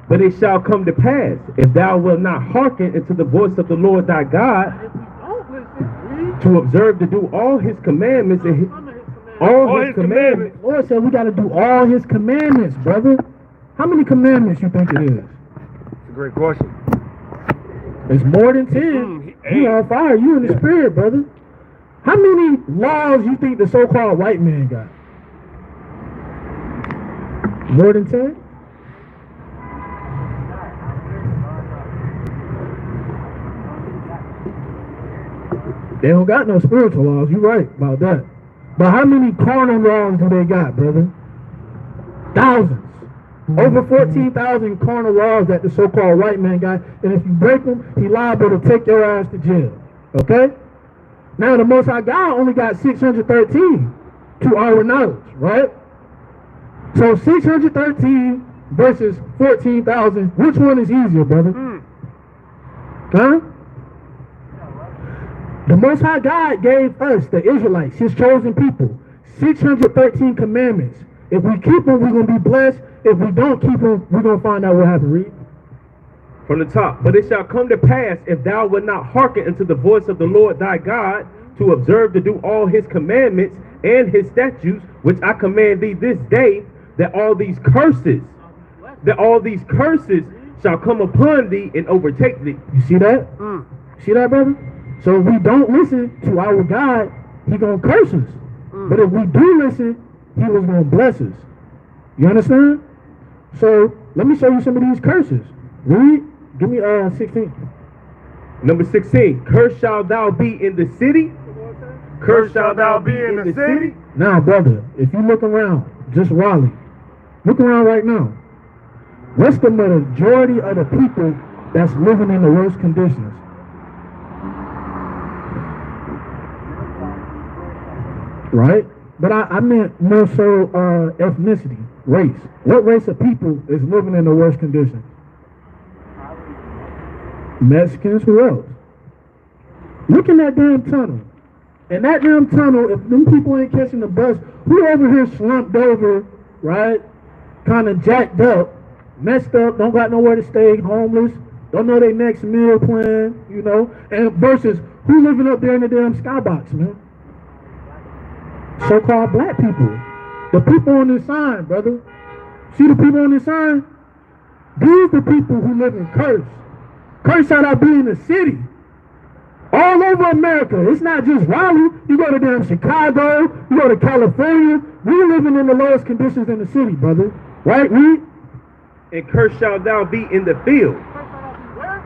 But it shall come to pass, if thou wilt not hearken unto the voice of the Lord thy God, to observe to do all his commandments and all his commandments. The Lord said we got to do all his commandments, brother. How many commandments you think it is? It's a great question. It's more than 10. You on fire. You in the spirit, brother. How many laws you think the so-called white man got? More than 10? They don't got no spiritual laws. You're right about that. But how many carnal laws do they got, brother? Thousands. Over 14,000 carnal laws that the so-called white man got. And if you break them, he liable to take your ass to jail. Okay? Now the Most High God only got 613 to our knowledge, right? So 613 versus 14,000, which one is easier, brother? Huh? The Most High God gave us, the Israelites, his chosen people, 613 commandments. If we keep them, we're going to be blessed. If we don't keep them, we're going to find out what happened. Read. From the top. But it shall come to pass, if thou wilt not hearken unto the voice of the Lord thy God, to observe to do all his commandments and his statutes, which I command thee this day, that all these curses shall come upon thee and overtake thee. You see that? See that, brother? So if we don't listen to our God, he gonna curse us. But if we do listen, he was gonna bless us. You understand? So let me show you some of these curses. Read. Give me 16. Number 16. Cursed shalt thou be in the city. Cursed shalt thou be in the city. Now, brother, if you look around, just Raleigh, look around right now. What's the majority of the people that's living in the worst conditions? Right? But I meant more so ethnicity, race. What race of people is living in the worst conditions? Mexicans, who else? Look in that damn tunnel. In that damn tunnel, if them people ain't catching the bus, who over here slumped over, right? Kind of jacked up, messed up, don't got nowhere to stay, homeless, don't know their next meal plan, you know? And versus who living up there in the damn skybox, man? So-called black people. The people on this sign, brother. See the people on this sign? These the people who live in curse. Curse shall not be in the city. All over America. It's not just Raleigh. You go to damn Chicago. You go to California. We're living in the lowest conditions in the city, brother. Right, read? And cursed shalt thou be in the field.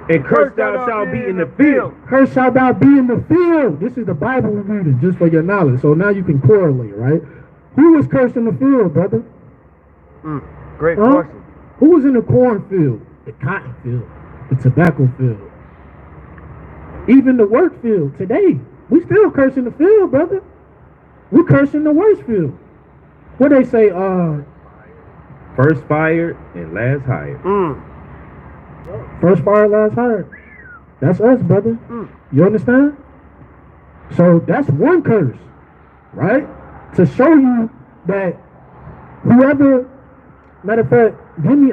And cursed thou shalt be in the field. Cursed shalt thou be in the field. This is the Bible we're reading, just for your knowledge. So now you can correlate, right? Who was cursed in the field, brother? Great question. Who was in the cornfield? The cotton field. The tobacco field. Even the work field today. We still cursing the field, brother. We cursing the worst field. What they say, First fired and last hired. First fire, last hired. That's us, brother. You understand? So that's one curse, right? To show you that whoever, matter of fact, give me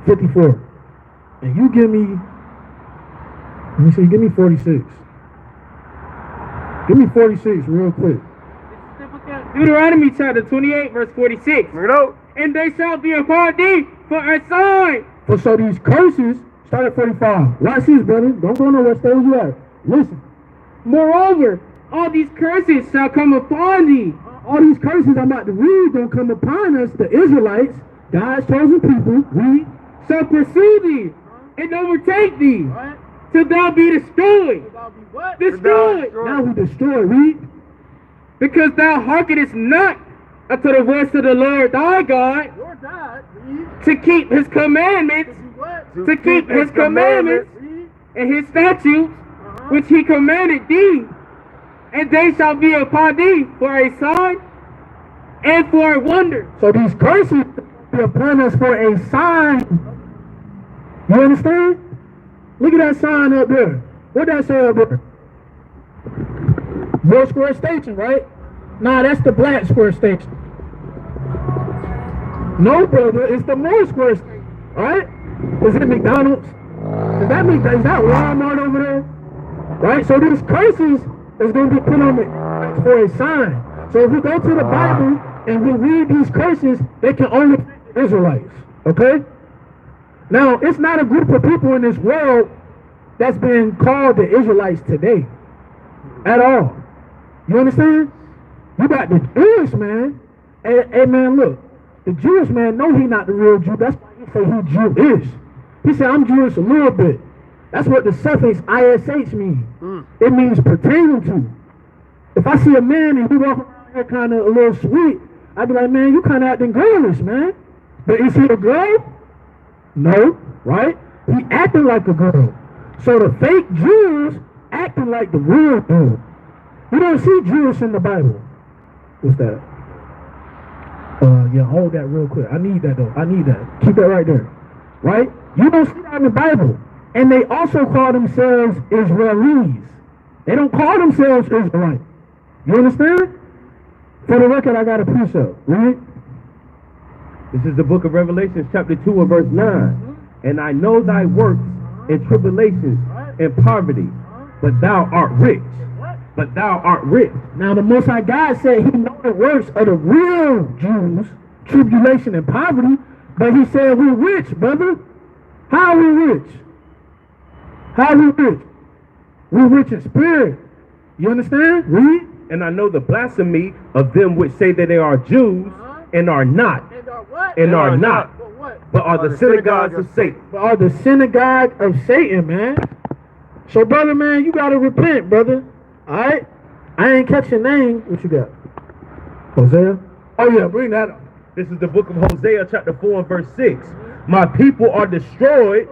54. And you give me, let me see, give me 46. Give me 46 real quick. Deuteronomy chapter 28, verse 46. Bring it out. And they shall be upon thee for a sign. So these curses, start at 45. Watch this, brother. Don't go nowhere. Stay where you at. Listen. Moreover, all these curses shall come upon thee. All these curses I'm about to read don't come upon us, the Israelites, God's chosen people. Read. Shall pursue thee and overtake thee till thou be destroyed. Destroyed. Now we destroy. Read. Because thou hearkenest not unto the voice of the Lord thy God, to keep his commandments, to keep his commandments and his statutes, which he commanded thee, and they shall be upon thee for a sign and for a wonder. So these curses be upon us for a sign. You understand? Look at that sign up there. What that say up there? More Square Station, right? Nah, that's the Black Square Station. No, brother, it's the Moore Square Station, right? Is it McDonald's? Is that Walmart over there? Right? So these curses is going to be put on it for a sign. So if we go to the Bible and we read these curses, they can only be Israelites. Okay? Now, it's not a group of people in this world that's been called the Israelites today. At all. You understand? You got the Jewish man. Hey man, look. The Jewish man know he not the real Jew. That's why he say he Jewish. He said, I'm Jewish a little bit. That's what the suffix ISH means. It means pertaining to. If I see a man and he walk around here kind of a little sweet, I'd be like, man, you kind of acting girlish, man. But is he a girl? No, right? He acting like a girl. So the fake Jews acting like the real Jew. We don't see Jewish in the Bible. What's that? Yeah, hold that real quick. I need that though. I need that. Keep that right there. Right? You don't see that in the Bible. And they also call themselves Israelis. They don't call themselves Israelites. You understand? For the record, I got a precept. Right? This is the book of Revelation, chapter 2 and verse 9. And I know thy works and tribulations and poverty, but thou art rich. But thou art rich. Now the Most High God said he know the works of the real Jews, tribulation and poverty, but he said we're rich, brother. How are we rich? How are we rich? We're rich in spirit. You understand? Read. And I know the blasphemy of them which say that they are Jews and are not. And are what? And are not. But what? But are the synagogues of Satan. But are the synagogue of Satan, man. So, brother, man, you got to repent, brother. All right? I ain't catch your name. What you got? Hosea? Oh, yeah, bring that up. This is the book of Hosea, chapter 4 and verse 6. My people are destroyed.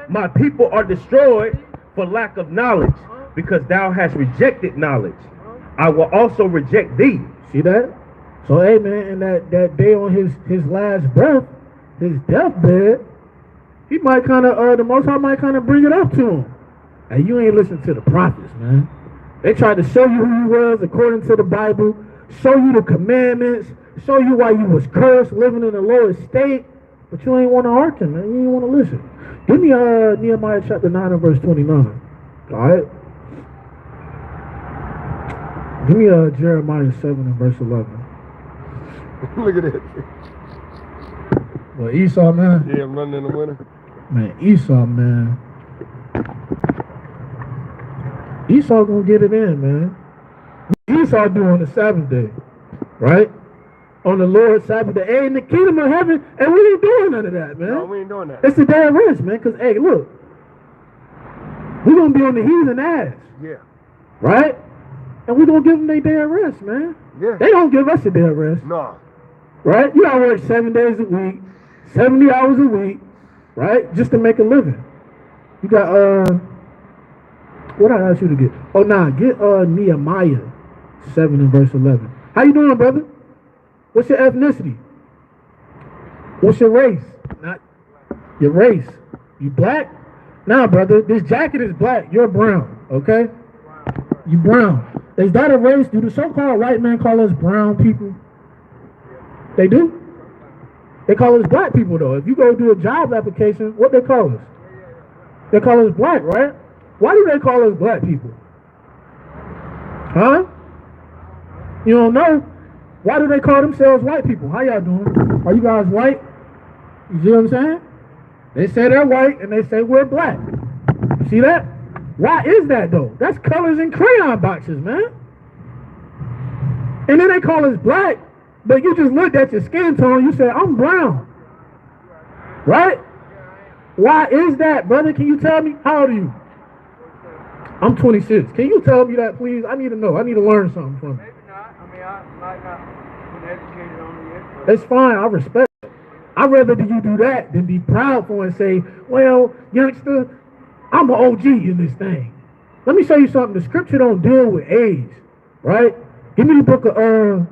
My people are destroyed for lack of knowledge, because thou hast rejected knowledge. I will also reject thee. See that? So, hey, man, and that day on his last breath, his deathbed, he might kind of, the Most High might kind of bring it up to him. Hey, you ain't listen to the prophets, man. They tried to show you who you was according to the Bible, show you the commandments, show you why you was cursed, living in the lowest state, but you ain't want to hearken, man. You ain't want to listen. Give me Nehemiah chapter 9 and verse 29. All right? Give me Jeremiah 7 and verse 11. Look at this. Well, Esau, man. Yeah, I'm running in the winter. Man, Esau, man. Esau gonna get it in, man. Esau do on the Sabbath day, right? On the Lord's Sabbath day. Hey, in the kingdom of heaven, and we ain't doing none of that, man. No, we ain't doing that. It's the day of rest, man. Because, hey, look, we're gonna be on the heathen ass, Yeah. right? And we're gonna give them their day of rest, man. Yeah. They don't give us a day of rest, No. right? You gotta work 7 days a week, 70 hours a week, right? Just to make a living. You got, what I asked you to get? Oh, nah, get Nehemiah 7 and verse 11. How you doing, brother? What's your ethnicity? What's your race? Not your race. You black? Nah, brother, this jacket is black. You're brown, okay? You brown. Is that a race? Do the so-called white man call us brown people? They do? They call us black people, though. If you go do a job application, what they call us? They call us black, right? Why do they call us black people? Huh? You don't know? Why do they call themselves white people? How y'all doing? Are you guys white? You see what I'm saying? They say they're white and they say we're black. You see that? Why is that, though? That's colors in crayon boxes, man. And then they call us black, but you just looked at your skin tone, you said, I'm brown. Right? Why is that, brother? Can you tell me? How old are you? I'm 26. Can you tell me that, please? I need to know. I need to learn something from you. Maybe not. I mean, I might not been educated on it yet. But It's fine. I respect it. I'd rather you do that than be proud for and say, well, youngster, I'm an OG in this thing. Let me show you something. The scripture don't deal with age, right? Give me the book of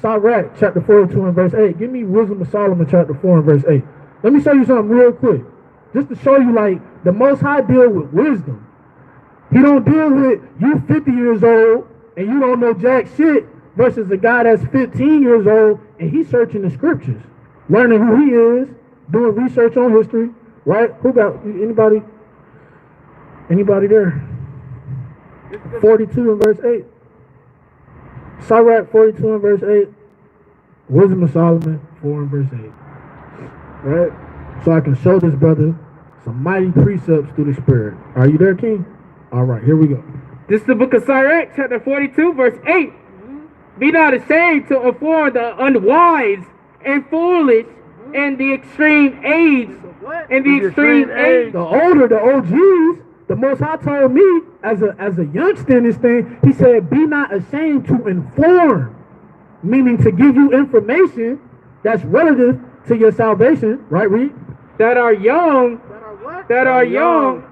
Sirach, chapter 42 and verse 8. Give me Wisdom of Solomon, chapter 4 and verse 8. Let me show you something real quick. Just to show you, like, the Most High deal with wisdom. He don't deal with you 50 years old and you don't know jack shit versus a guy that's 15 years old and he's searching the scriptures, learning who he is, doing research on history, right? Who got anybody? Anybody there? 42 and verse 8. Sirach 42 and verse 8. Wisdom of Solomon 4 and verse 8. Right? So I can show this brother some mighty precepts through the Spirit. Are you there, King? All right, here we go. this is the book of Sirach, chapter 42, verse 8. Be not ashamed to inform the unwise and foolish and the extreme age. And the extreme age. The older, the OGs, the Most High told me as a youngster in this thing, he said, be not ashamed to inform, meaning to give you information that's relative to your salvation, right, Reed? That are young. That are young.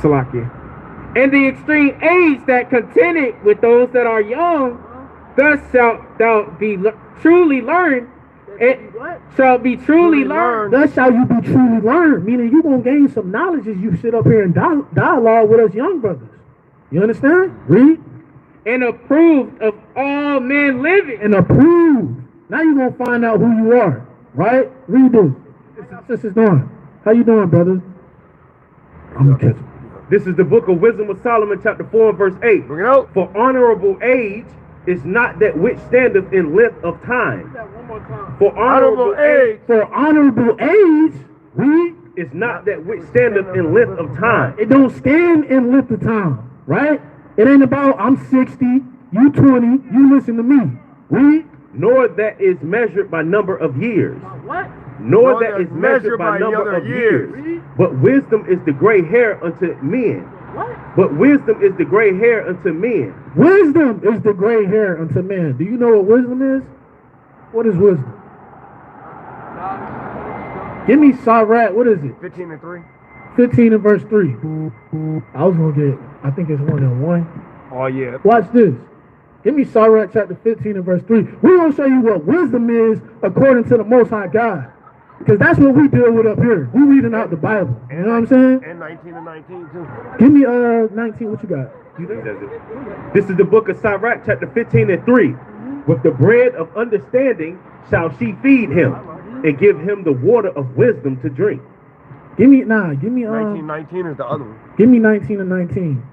Salakia. And the extreme age that contented with those that are young, thus shalt thou be truly learned. It shall be truly learned. Thus shall you be truly learned, meaning you gonna gain some knowledge as you sit up here and dialogue with us young brothers. You understand? Read. And approved of all men living. And approved. Now you're gonna find out who you are, right? Read this. This is doing. How you doing, brother? I'm gonna catch him. This is the book of Wisdom of Solomon, chapter 4 and verse 8. Bring it out. For honorable age is not that which standeth in length of time. One more time. For honorable age. For honorable age, read. is not that which standeth in length of time. It don't stand in length of time, right? It ain't about I'm 60, you 20, you listen to me. Read. Nor that is measured by number of years. What? Nor that is measured by number of years. But wisdom is the gray hair unto men. What? But wisdom is the gray hair unto men. Wisdom is the gray hair unto man. Do you know what wisdom is? What is wisdom? Give me Sirach, what is it? 15 and 3. 15 and verse 3. I was going to get, I think it's 1 and 1. Oh, yeah. Watch this. Give me Sirach chapter 15 and verse 3. We're going to show you what wisdom is according to the Most High God. Because that's what we deal with up here. We're reading out the Bible. You know what I'm saying? And 19 and 19, too. Give me 19. What you got? This is the book of Sirach, chapter 15 and 3. With the bread of understanding shall she feed him, and give him the water of wisdom to drink. Give me 19 is the other one. Give me 19 and 19.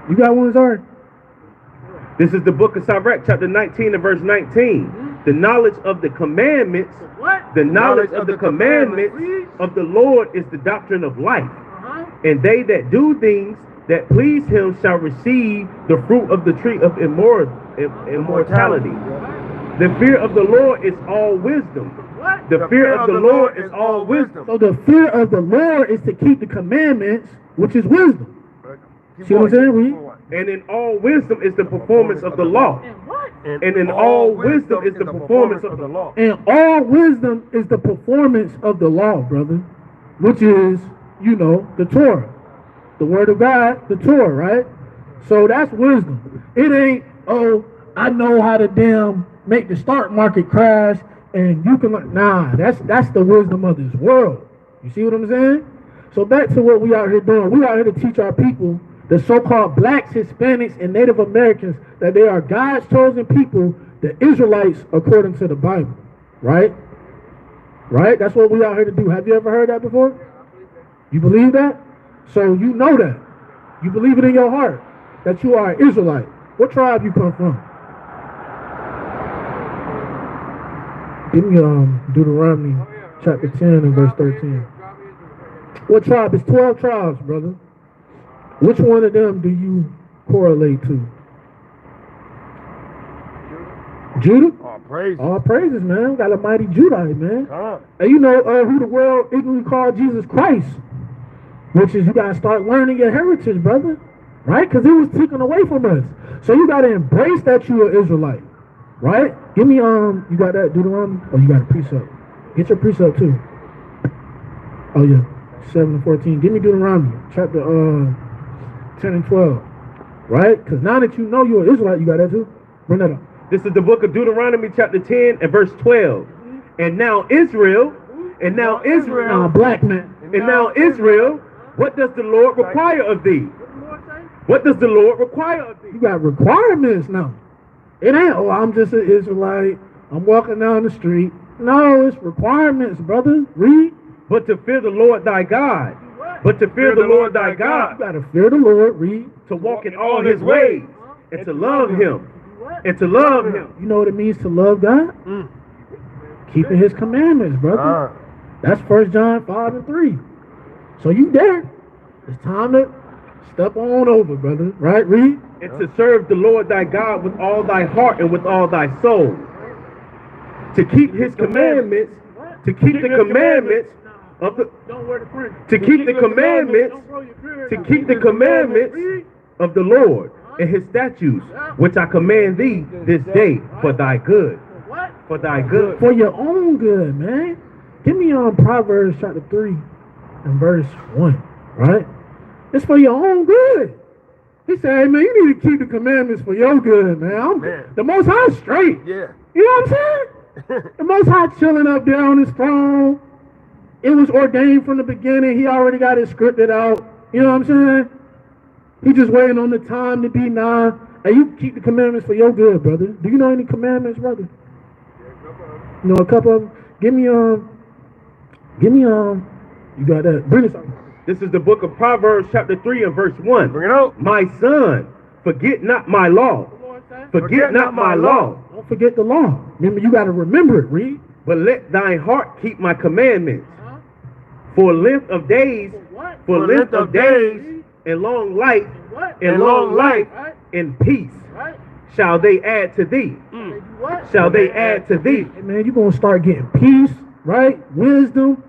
You got one, Zard? This is the book of Sirach, chapter 19 and verse 19. The knowledge of the commandments, the knowledge of the commandments of the Lord is the doctrine of life. And they that do things that please him shall receive the fruit of the tree of immortality. The fear of the Lord is all wisdom. The fear of the Lord is all wisdom. So the fear of the Lord is to keep the commandments, which is wisdom. See what I'm saying? Read. And in all wisdom is the performance of the law. And in all wisdom is the performance of the law. And all wisdom is the performance of the law, brother. Which is, you know, the Torah. The word of God, the Torah, right? So that's wisdom. It ain't, oh, I know how to damn make the stock market crash and you can, nah, that's the wisdom of this world. You see what I'm saying? So back to what we out here doing. We out here to teach our people, the so-called blacks, Hispanics, and Native Americans, that they are God's chosen people, the Israelites, according to the Bible. Right? Right? That's what we out here to do. Have you ever heard that before? You believe that? So you know that. You believe it in your heart that you are an Israelite. What tribe you come from? Give me Deuteronomy chapter 10 and verse 13. What tribe? It's 12 tribes, brother. Which one of them do you correlate to? Judah? All praises, man. We got a mighty Judahite, man. And you know who the world ignorantly called Jesus Christ, which is you got to start learning your heritage, brother. Right? Because it was taken away from us. So you got to embrace that you're an Israelite. Right? Give me, you got that Deuteronomy? Oh, you got a precept. Get your precept too. Oh, yeah. 7 and 14. Give me Deuteronomy, chapter 10 and 12. Right? Because now that you know you're an Israelite, you got that too? Bring that up. This is the book of Deuteronomy, chapter 10 and verse 12. And now Israel, Nah, black man. and now Israel, what does the Lord require of thee? What does the Lord require of thee? You got requirements now. It ain't, oh, I'm just an Israelite. I'm walking down the street. No, it's requirements, brother. Read. But to fear the Lord thy God. But to fear the Lord thy God. You got to fear the Lord. Read. To walk in all his ways. And to love him. And to love him. You know what it means to love God? Keeping his commandments, brother. That's 1 John 5 and 3. So you there. It's time to step on over, brother. Right? Read. And to serve the Lord thy God with all thy heart and with all thy soul. To keep his commandments. To keep the commandments of the, to keep the commandments. To keep the commandments of the Lord and his statutes, which I command thee this day for thy good. For thy good. For your own good, man. Give me Proverbs chapter 3 and verse 1. Right? It's for your own good. He said, hey, man, you need to keep the commandments for your good, man. The Most High straight. Yeah. You know what I'm saying? The Most High chilling up there on his throne. It was ordained from the beginning. He already got it scripted out. You know what I'm saying? He just waiting on the time to be nigh. And you keep the commandments for your good, brother. Do you know any commandments, brother? You know a couple of them? Give me, you got that. Bring this up. This is the book of Proverbs chapter 3 and verse 1. Bring it out. My son, forget not my law. Forget not my law. Don't forget the law. Remember, you got to remember it, read. But let thine heart keep my commandments. For length of days, for length of days, and long life, and long life, and peace, shall they add to thee. Shall they add to thee. Hey, man, you're going to start getting peace, right? Wisdom,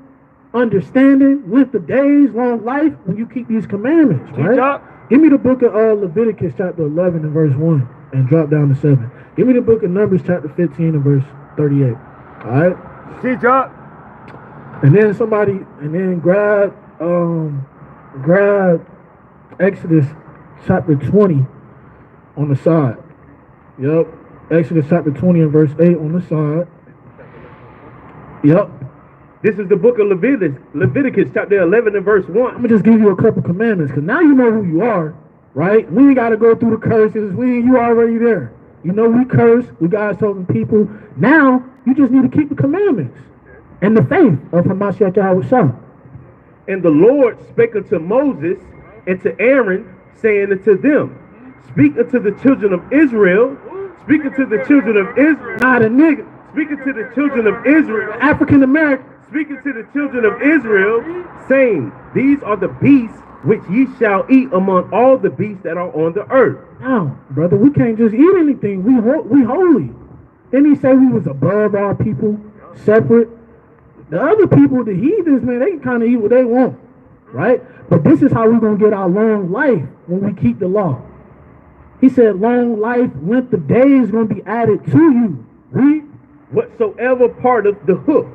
understanding, length of days, long life, when you keep these commandments, right? Give me the book of Leviticus chapter 11 and verse 1 and drop down to 7. Give me the book of Numbers chapter 15 and verse 38. All right? Teach up. And then grab Exodus chapter 20 on the side. Yep. Exodus chapter 20 and verse 8 on the side. Yep. This is the book of Leviticus chapter 11 and verse 1. I'm going to just give you a couple commandments because now you know who you are, right? We ain't got to go through the curses. You already there. You know we curse. We guys told people. Now you just need to keep the commandments and the faith of Hamashiach Yahweh. And the Lord spake unto Moses and to Aaron, saying unto them, speak unto the children of Israel. Speak unto the children of Israel. Not a nigga. Speak unto the children of Israel. African American. Speaking to the children of Israel, saying, these are the beasts which ye shall eat among all the beasts that are on the earth. Now, brother, we can't just eat anything. We holy. Then he said we was above our people, separate. The other people, the heathens, man, they can kind of eat what they want, right? But this is how we're going to get our long life when we keep the law. He said long life, length of days is going to be added to you. Read. Whatsoever part of the hoof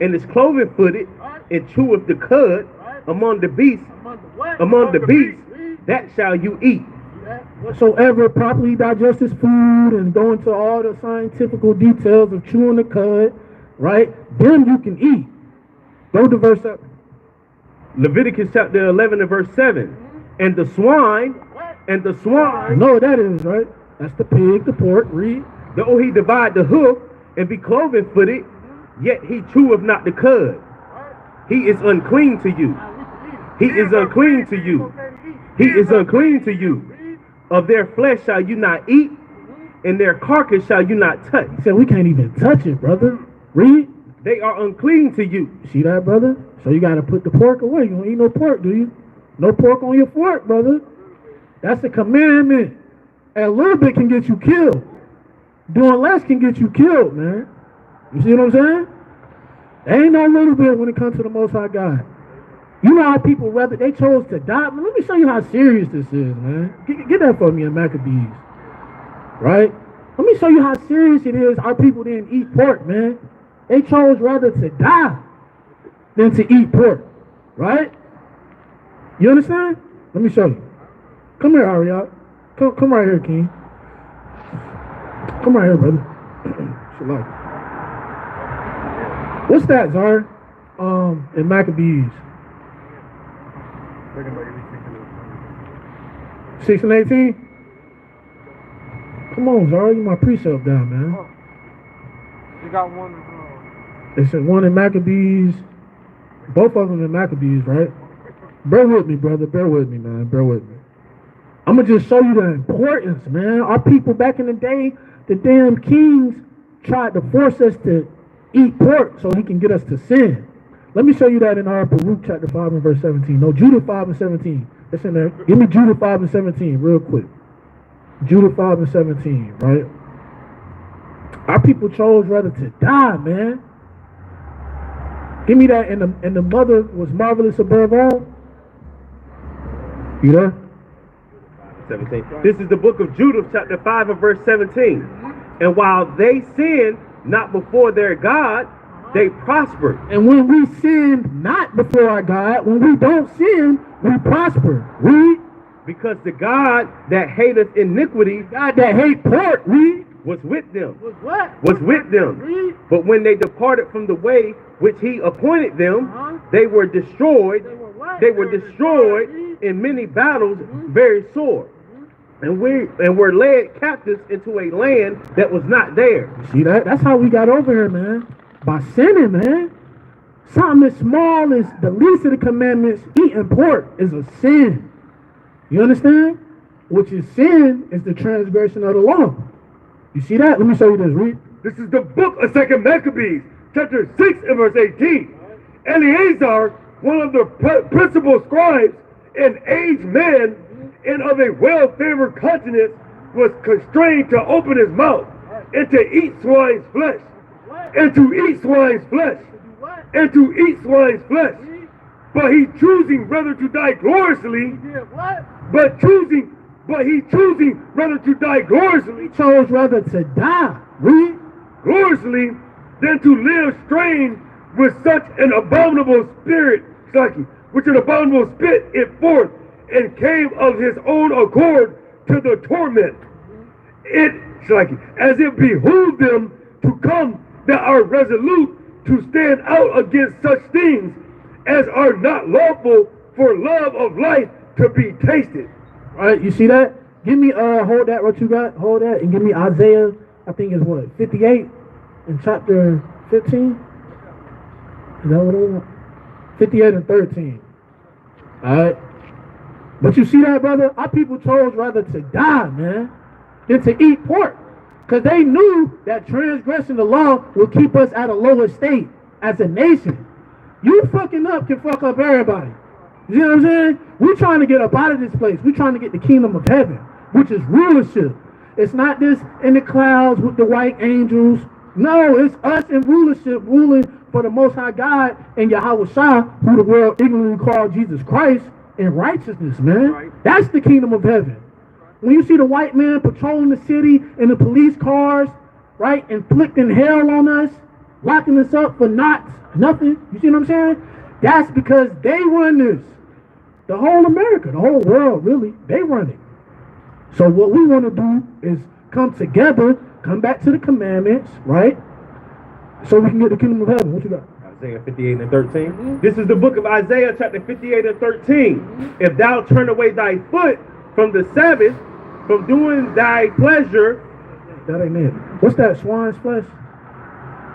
and is cloven footed and cheweth the cud among the beasts, that shall you eat. Whatsoever properly digests food and go into all the scientific details of chewing the cud, right? Then you can eat. Go to verse 7. Leviticus chapter 11 and verse 7. And the swine. No, that is, right? That's the pig, the pork. Read. Though he divide the hoof and be cloven footed, yet he cheweth not the cud. He is unclean to you. He is unclean to you. He is unclean to you. Of their flesh shall you not eat, and their carcass shall you not touch. He said we can't even touch it, brother. Read. They are unclean to you. See that, brother? So you got to put the pork away. You don't eat no pork, do you? No pork on your fork, brother. That's a commandment. And a little bit can get you killed. Doing less can get you killed, man. You see what I'm saying? There ain't no little bit when it comes to the Most High God. You know how people rather they chose to die? Man, let me show you how serious this is, man. Get that for me in Maccabees. Right? Let me show you how serious it is. Our people didn't eat pork, man. They chose rather to die than to eat pork. Right? You understand? Let me show you. Come here, Ahrayah. Come right here, King. Come right here, brother. Shalom. What's that, Zar? In Maccabees. 6 and 18? Come on, Zara, you my precept down, man. You got one. They said one in Maccabees. Both of them in Maccabees, right? Bear with me, brother. Bear with me, man. Bear with me. I'm going to just show you the importance, man. Our people back in the day, the damn kings tried to force us to eat pork so he can get us to sin. Let me show you that in our Baruch chapter 5 and verse 17. No, Judah 5 and 17. It's in there. Give me Judah 5 and 17 real quick. Judah 5 and 17, right? Our people chose rather to die, man. Give me that. And the mother was marvelous above all. You there? 17. This is the book of Judah, chapter 5 and verse 17. And while they sinned not before their God, they prospered. And when we sin not before our God, when we don't sin, we prosper. Read. Because the God that hateth iniquity, God that hate pork, read. Was with them. Was what? Was with them. Read. But when they departed from the way which he appointed them, they were destroyed. They were destroyed in many battles, very sore. And were led captives into a land that was not there. See that? That's how we got over here, man. By sinning, man. Something as small as the least of the commandments, eating pork, is a sin. You understand? Which is sin is the transgression of the law. You see that? Let me show you this. Read. This is the book of 2 Maccabees, chapter 6 and verse 18. Eleazar one of the principal scribes, an aged man and of a well-favored countenance, was constrained to open his mouth and to eat swine's flesh, and to eat swine's flesh, and to eat swine's flesh. But he choosing rather to die gloriously, but he choosing rather to die gloriously, chose rather to die, read, gloriously, than to live strained with such an abominable spirit, which an abominable spit it forth, and came of his own accord to the torment. It, as it behooved them to come that are resolute to stand out against such things as are not lawful for love of life to be tasted. All right, you see that? Give me, hold that, what you got? Hold that, and give me Isaiah, I think it's what, 58 in chapter 15? Is that what it was? 58 and 13. All right. But you see that, brother? Our people chose rather to die, man, than to eat pork. Because they knew that transgressing the law will keep us at a lower state as a nation. You fucking up can fuck up everybody. You know what I'm saying? We're trying to get up out of this place. We're trying to get the kingdom of heaven, which is rulership. It's not this in the clouds with the white angels. No, it's us in rulership, ruling for the Most High God and Yahweh Shah, who the world ignorantly called Jesus Christ, in righteousness, man. Right. That's the kingdom of heaven. When you see the white man patrolling the city in the police cars, right, inflicting hell on us, locking us up for nothing, you see what I'm saying? That's because they run this. The whole America, the whole world, really, they run it. So what we want to do is come together, come back to the commandments, right? So we can get the kingdom of heaven. What you got? Isaiah 58 and 13. This is the book of Isaiah chapter 58 and 13. If thou turn away thy foot from the Sabbath, from doing thy pleasure. That ain't it. What's that, swine's flesh?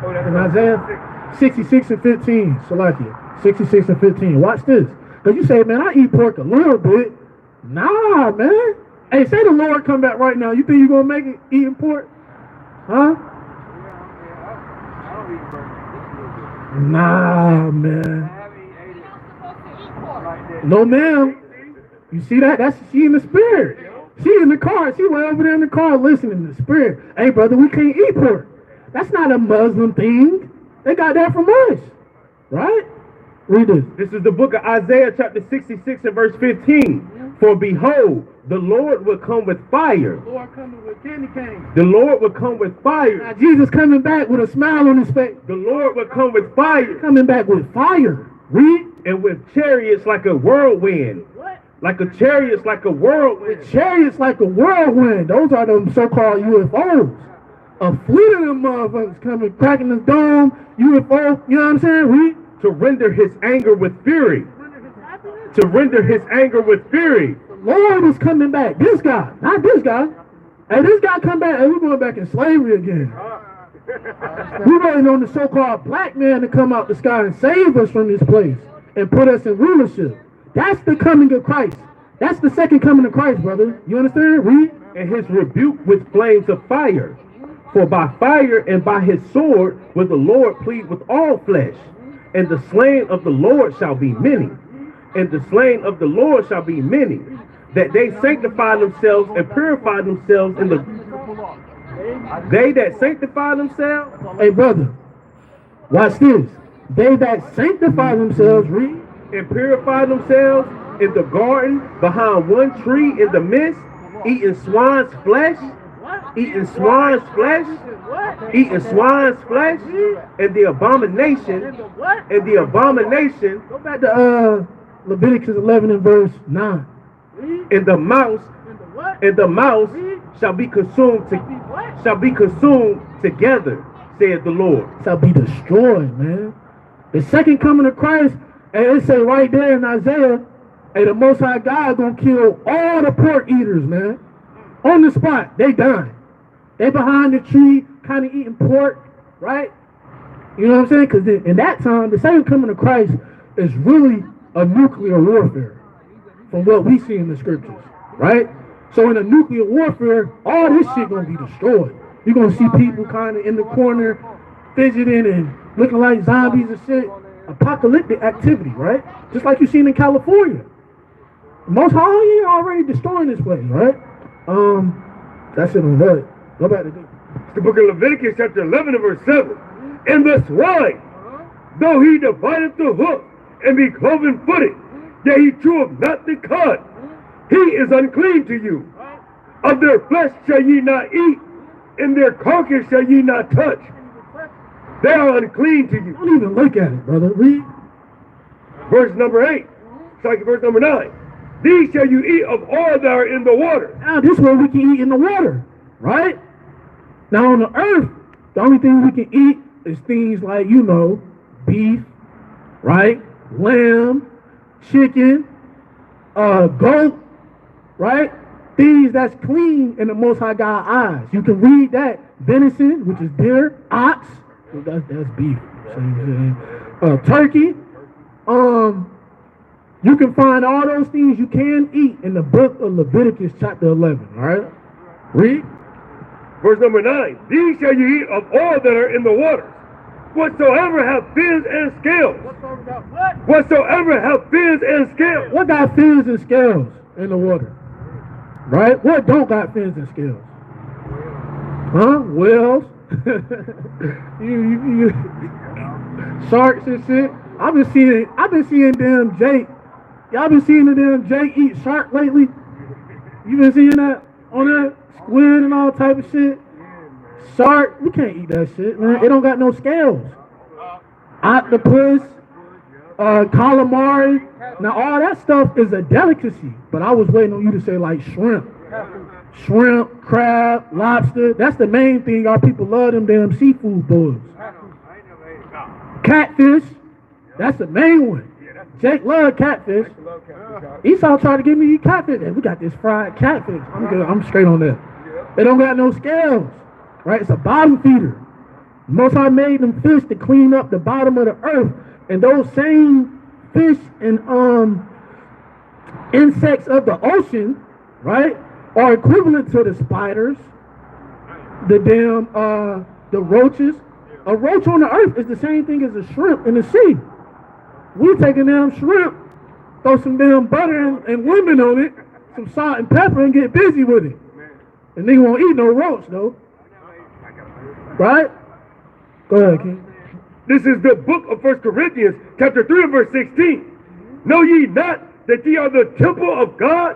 In Isaiah 66 and 15. Salakia. 66 and 15. Watch this. Because you say, man, I eat pork a little bit. Nah, man. Hey, say the Lord come back right now. You think you're going to make it eating pork? Huh? Nah, man. No, ma'am. You see that? That's she in the spirit. She in the car. She went over there in the car listening to the spirit. Hey, brother, we can't eat pork. That's not a Muslim thing. They got that from us. Right? Read this. This is the book of Isaiah chapter 66 and verse 15. For behold, the Lord will come with fire. The Lord coming with candy cane. The Lord will come with fire. Now Jesus coming back with a smile on his face. The Lord will come with fire. Coming back with fire. Read. And with chariots like a whirlwind. What? Like a chariots like a whirlwind. With chariots like a whirlwind. Those are them so-called UFOs. A fleet of them motherfuckers coming, cracking the dome. UFO. You know what I'm saying? Read. To render his anger with fury. To render his anger with fury. The Lord is coming back. This guy, not this guy. Hey, this guy come back. Hey, we're going back in slavery again. We're waiting on the so-called black man to come out the sky and save us from this place and put us in rulership. That's the coming of Christ. That's the second coming of Christ, brother. You understand? Read. And his rebuke with flames of fire. For by fire and by his sword will the Lord plead with all flesh. And the slain of the Lord shall be many. And the slain of the Lord shall be many. That they sanctify themselves and purify themselves in the... They that sanctify themselves... Hey, brother. Watch this. They that sanctify themselves, read. And purify themselves in the garden behind one tree in the midst, eating swine's flesh. Eating swine's flesh. Eating swine's flesh. And the abomination. And the abomination. Go back to Leviticus 11 and verse 9. And the mouse shall be consumed together, saith the Lord. Shall be destroyed, man. The second coming of Christ, and it say right there in Isaiah, hey, the Most High God gonna kill all the pork eaters, man. On the spot, they dying. They behind the tree, kind of eating pork, right? You know what I'm saying? Because in that time, the second coming of Christ is really a nuclear warfare, from what we see in the scriptures, right? So in a nuclear warfare, all this shit gonna be destroyed. You're gonna see people kind of in the corner, fidgeting and looking like zombies and shit. apocalyptic activity, right? Just like you seen in California. Most High he already destroying this place, right? That's it on that. Go back to this. The book of Leviticus chapter 11 and verse 7. And the swine, though he divideth the hoof and be cloven footed, yet he cheweth not the cud, he is unclean to you. Of their flesh shall ye not eat, and their carcass shall ye not touch. They are unclean to you. Don't even look at it, brother. Read. Verse number 8. Second verse number 9. These shall you eat of all that are in the water. Now this is what we can eat in the water, right? Now on the earth, the only thing we can eat is things like, you know, beef, right? Lamb, chicken, goat, right? Things that's clean in the Most High God's eyes. You can read that. Venison, which is deer, ox, that's beef. Turkey. You can find all those things you can eat in the book of Leviticus chapter 11. All right? Read. Verse number 9. These shall you eat of all that are in the waters. Whatsoever have fins and scales. Whatsoever have fins and scales. What got fins and scales in the water? Right? What don't got fins and scales? Huh? Whales? Sharks and shit. I've been seeing damn Jake. Y'all been seeing the damn Jake eat shark lately? You been seeing that on that squid and all type of shit? Shark, we can't eat that shit, man. It don't got no scales. Octopus, calamari. Now all that stuff is a delicacy, but I was waiting on you to say like shrimp, crab, lobster. That's the main thing. Our people love them damn seafood boys. Catfish, that's the main one. Jake love catfish. Esau tried to get me to eat catfish. And we got this fried catfish. I'm good. I'm straight on that. They don't got no scales, right? It's a bottom feeder. Most High made them fish to clean up the bottom of the earth, and those same fish and insects of the ocean, right, are equivalent to the spiders, the damn the roaches. A roach on the earth is the same thing as a shrimp in the sea. We take a damn shrimp, throw some damn butter and lemon on it, some salt and pepper, and get busy with it. And they won't eat no roach though. Right? Go ahead, King. This is the book of 1 Corinthians, chapter 3 and verse 16. Know ye not that ye are the temple of God?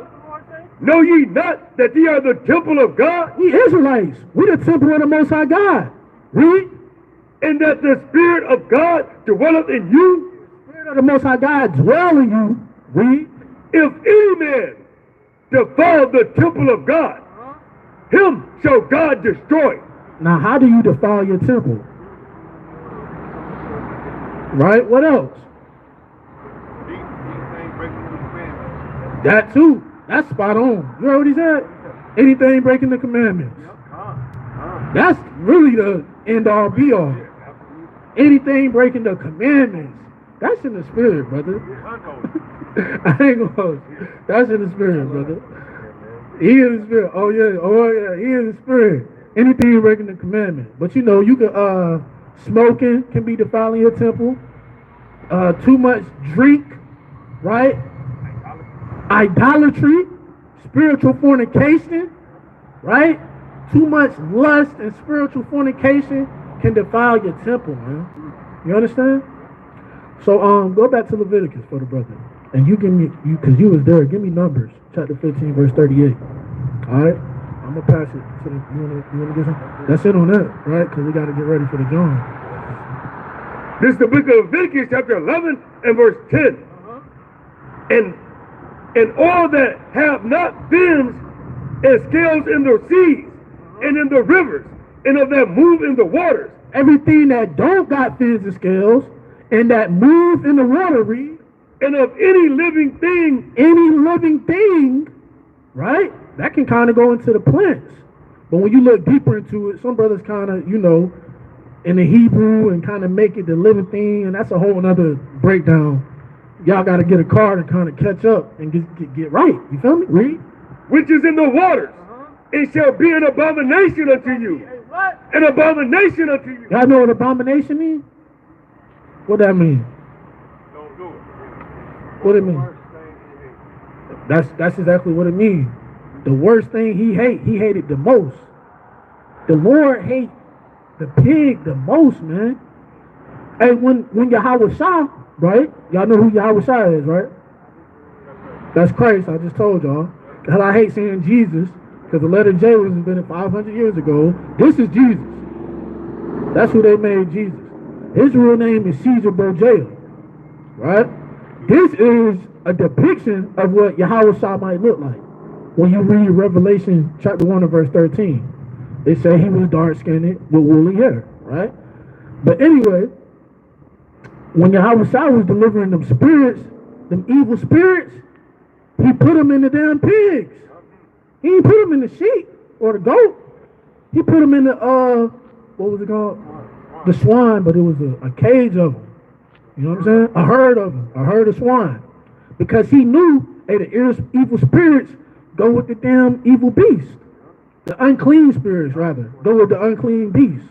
Know ye not that ye are the temple of God? We Israelites. We the temple of the Most High God. Read. And that the Spirit of God dwelleth in you? The Spirit of the Most High God dwell in you. Read. If any man defile the temple of God, him shall God destroy. Now, how do you defile your temple? Right? What else? That too. That's spot on. You heard what he said? Anything breaking the commandments. That's really the end all be all. Anything breaking the commandments. That's in the spirit, brother. I ain't gonna. That's in the spirit, brother. He in the spirit. Oh yeah. He in the spirit. Anything breaking the commandment. But you know, you could smoking can be defiling your temple. Too much drink, right? Idolatry, spiritual fornication, right? Too much lust and spiritual fornication can defile your temple, man. You understand? So go back to Leviticus for the brother. And you give me, because you was there, give me Numbers, chapter 15, verse 38. All right? I'm going to pass it to the, you want to get some? That's it on that, right? Because we got to get ready for the John. This is the book of Leviticus, chapter 11 and verse 10. And all that have not fins and scales in the seas and in the rivers and of that move in the waters. Everything that don't got fins and scales and that move in the water, read. And of any living thing, right? That can kind of go into the plants. But when you look deeper into it, some brothers kind of, you know, in the Hebrew and kind of make it the living thing, and that's a whole nother breakdown. Y'all got to get a car to kind of catch up and get right. You feel me? Read. Which is in the waters. It shall be an abomination unto you. An abomination unto you. Y'all know what abomination means? What that mean? What it mean? That's exactly what it means. The worst thing he hated the most. The Lord hate the pig the most, man. Hey, when Yahweh Shah, right? Y'all know who Yahweh Shah is, right? That's Christ, I just told y'all. Hell, I hate saying Jesus, because the letter J was invented 500 years ago. This is Jesus. That's who they made Jesus. His real name is Caesar Borgia, right? This is a depiction of what Yahweh Shah might look like. When you read Revelation chapter 1 and verse 13, they say he was dark-skinned with woolly hair, right? But anyway, when Yahweh Shah was delivering them spirits, them evil spirits, he put them in the damn pigs. He didn't put them in the sheep or the goat. He put them in the, what was it called? The swine, but it was a cage of them. You know what I'm saying? A herd of them. A herd of swine. Because he knew, hey, the evil spirits go with the damn evil beast. The unclean spirits, rather, go with the unclean beast.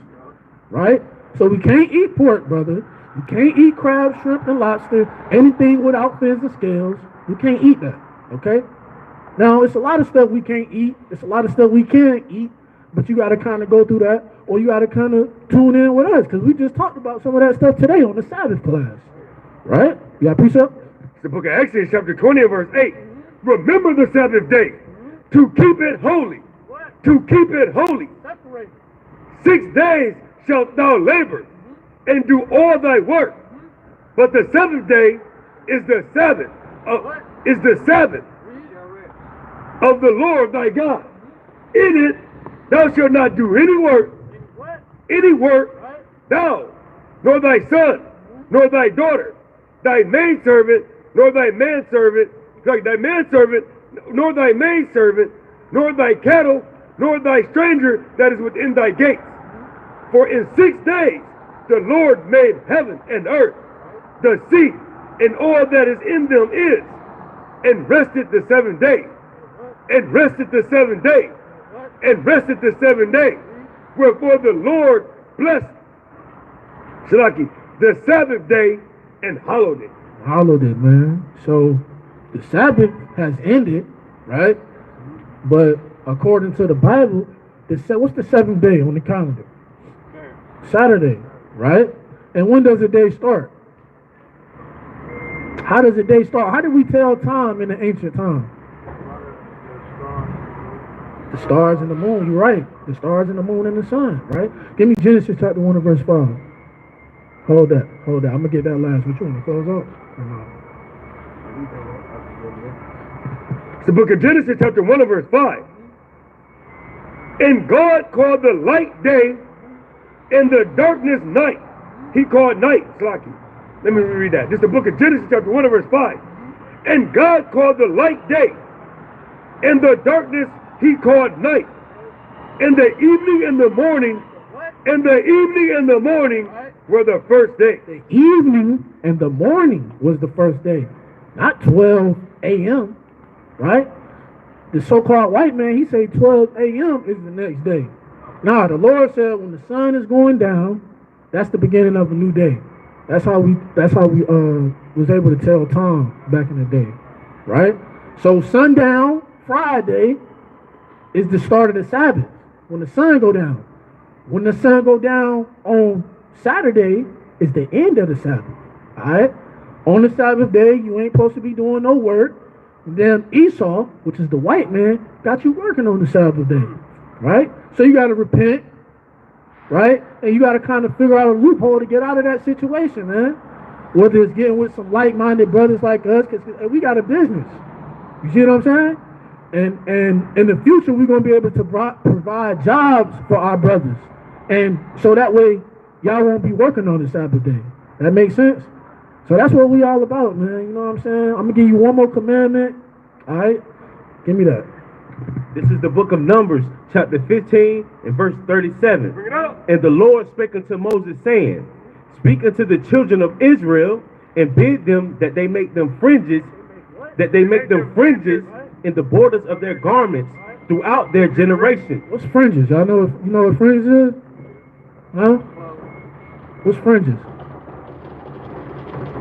Right? So we can't eat pork, brother. You can't eat crab, shrimp, and lobster. Anything without fins and scales. You can't eat that. Okay? Now, it's a lot of stuff we can't eat. It's a lot of stuff we can eat. But you got to kind of go through that. Or you got to kind of tune in with us. Because we just talked about some of that stuff today on the Sabbath class. Right? You got a precept? It's the book of Exodus, chapter 20, verse 8. Remember the Sabbath day to keep it holy. To keep it holy. 6 days shalt thou labor and do all thy work. But the seventh day is the Sabbath of the Lord thy God. In it thou shalt not do any work, thou, nor thy son, nor thy daughter, thy maidservant, nor thy manservant, nor thy maidservant, nor thy cattle, nor thy stranger that is within thy gates. For in 6 days the Lord made heaven and earth, the sea, and all that is in them is, and rested the 7th day, and rested the 7th day, and rested the 7th day. Wherefore the Lord blessed the Sabbath day and hallowed it. Hallowed it, man. So the Sabbath has ended, right? But according to the Bible, what's the 7th day on the calendar? Saturday, right? And when does the day start? How does the day start? How did we tell time in the ancient time? The stars and the moon, you're right. The stars and the moon and the sun, right? Give me Genesis chapter 1 and verse 5. Hold that. I'm going to get that last. What you want to close up? It's the book of Genesis chapter 1 and verse 5. And God called the light day and the darkness night. He called night, Slaki. Let me reread that. This is the book of Genesis chapter 1 and verse 5. And God called the light day and the darkness he called night. And the evening and the morning, were the first day. The evening and the morning was the first day, not 12 a.m., right? The so-called white man, he say 12 a.m. is the next day. Now, the Lord said when the sun is going down, that's the beginning of a new day. That's how we was able to tell time back in the day, right? So sundown Friday is the start of the Sabbath. When the sun go down. When the sun go down on Saturday is the end of the Sabbath. All right? On the Sabbath day, you ain't supposed to be doing no work. And then Esau, which is the white man, got you working on the Sabbath day. Right? So you got to repent. Right? And you got to kind of figure out a loophole to get out of that situation, man. Whether it's getting with some like-minded brothers like us, because we got a business. You see what I'm saying? And in the future, we're going to be able to provide jobs for our brothers. And so that way, y'all won't be working on the Sabbath day. That makes sense? So that's what we all about, man. You know what I'm saying? I'm going to give you one more commandment. All right? Give me that. This is the book of Numbers, chapter 15 and verse 37. Bring it up. And the Lord spake unto Moses, saying, Speak unto the children of Israel, and bid them that they make them fringes, in the borders of their garments throughout their generation. What's fringes? Y'all know what fringes is? Huh? What's fringes?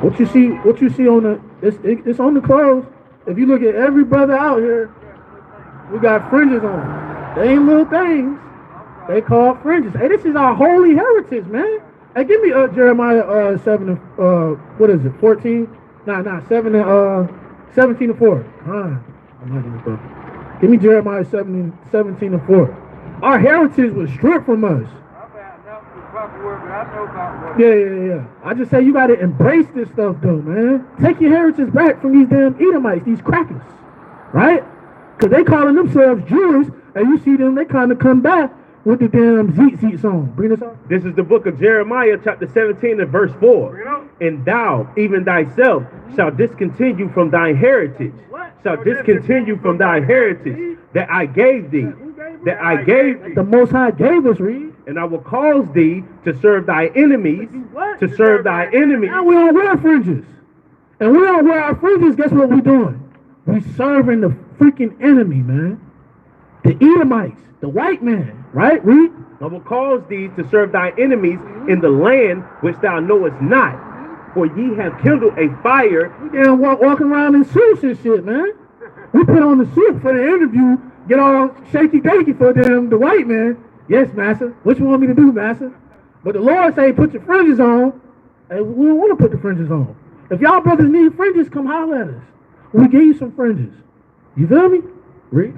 What you see on the it's on the clothes. If you look at every brother out here, we got fringes on. They ain't little things. They call fringes. Hey, this is our holy heritage, man. Hey, give me Jeremiah 7 and what is it? 14? Nah, 7 and 17 and 4. I'm not gonna go. Give me Jeremiah 17 and 4. Our heritage was stripped from us. Yeah. I just say you gotta embrace this stuff though, man. Take your heritage back from these damn Edomites, these crackers, right? Cause they calling themselves Jews, and you see them, they kind of come back with the damn Zeet song. Bring this up. This is the book of Jeremiah, chapter 17 and verse 4. And thou, even thyself, shall discontinue from thy heritage. Shall discontinue from thy heritage that I gave thee. That I gave thee. The Most High gave us, read. And I will cause thee to serve thy enemies. To serve thy enemies. Now we don't wear fringes. And we don't wear our fringes, guess what we doing? We serving the freaking enemy, man. The Edomites, the white man, right? Read. I will cause thee to serve thy enemies in the land which thou knowest not. For ye have kindled a fire. We damn walking around in suits and shit, man. We put on the suit for the interview, get all shaky-dakey for them, the white man. Yes, master. What you want me to do, master? But the Lord say, put your fringes on. And we don't want to put the fringes on. If y'all brothers need fringes, come holler at us. We give you some fringes. You feel me? Read.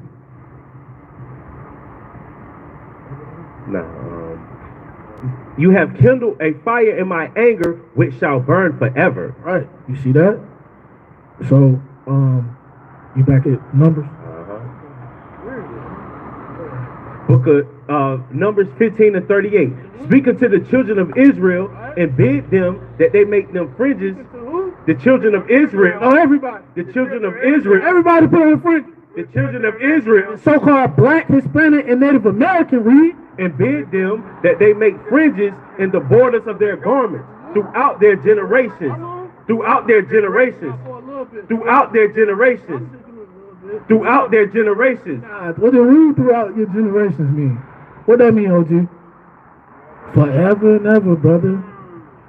You have kindled a fire in my anger, which shall burn forever. Right. You see that? So, you back at Numbers? Book of Numbers 15 and 38. Speak unto the children of Israel and bid them that they make them fringes. The children of Israel. Oh, everybody. The children of Israel. Everybody put on the fringes. The children of Israel. So-called black, Hispanic, and Native American, read. And bid them that they make fringes in the borders of their garments throughout their generations. Throughout their generations. Throughout their generations. Throughout their generations. What do read throughout your generations mean? What that mean, OG? Forever and ever, brother.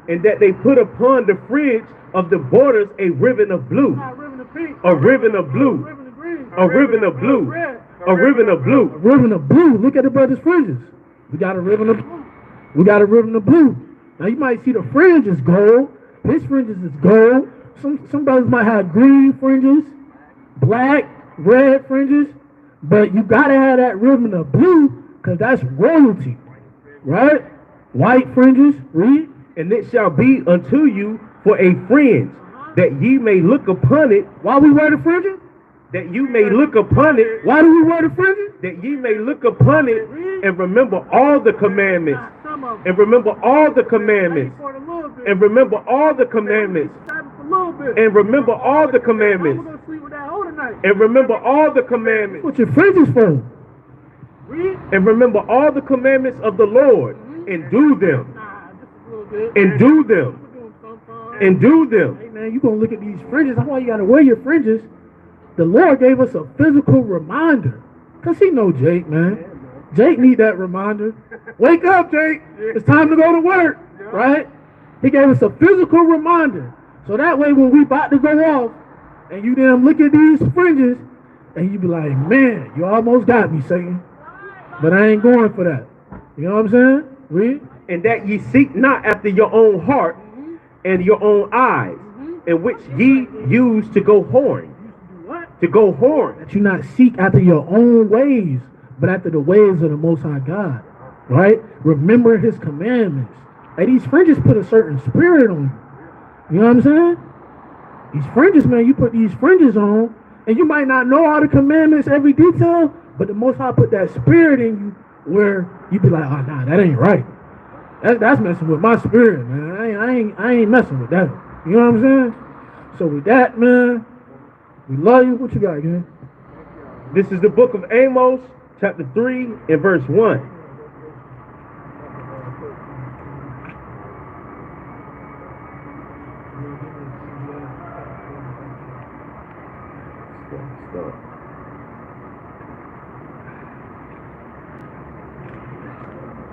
And that they put upon the fringe of the borders a ribbon of blue. A ribbon of blue. A ribbon of blue. A ribbon of blue. A ribbon of blue. Look at the brother's fringes. We got a ribbon of blue. We got a ribbon of blue. Now you might see the fringe is gold. His fringes is gold. Some brothers might have green fringes, black, red fringes, but you gotta have that ribbon of blue because that's royalty, right? White fringes, read. And it shall be unto you for a fringe, that ye may look upon it. Why we wear the fringes? That you may look upon it. Why do we wear the fringes? That ye may look upon it and remember all the commandments. And remember all the commandments. And remember all the commandments. And remember all the commandments. And remember all the commandments. What your fringes for? And remember all the commandments of the Lord and do them. And do them. And do them. Hey man, you gonna look at these fringes. That's why you gotta wear your fringes. The Lord gave us a physical reminder. Cause he know Jake, man. Jake need that reminder. Wake up, Jake. It's time to go to work, right? He gave us a physical reminder. So that way when we about to go off and you damn look at these fringes and you be like, man, you almost got me, Satan. But I ain't going for that. You know what I'm saying? Read. And that ye seek not after your own heart and your own eyes, in which ye use to go whoring. To go whoring. That you not seek after your own ways, but after the ways of the Most High God. Right? Remember his commandments. Hey, these fringes put a certain spirit on you. You know what I'm saying? These fringes, man, you put these fringes on, and you might not know all the commandments, every detail, but the Most High put that spirit in you where you be like, oh, nah, that ain't right. That's messing with my spirit, man. I ain't messing with that. You know what I'm saying? So with that, man, we love you. What you got, man? This is the book of Amos, chapter 3 and verse 1.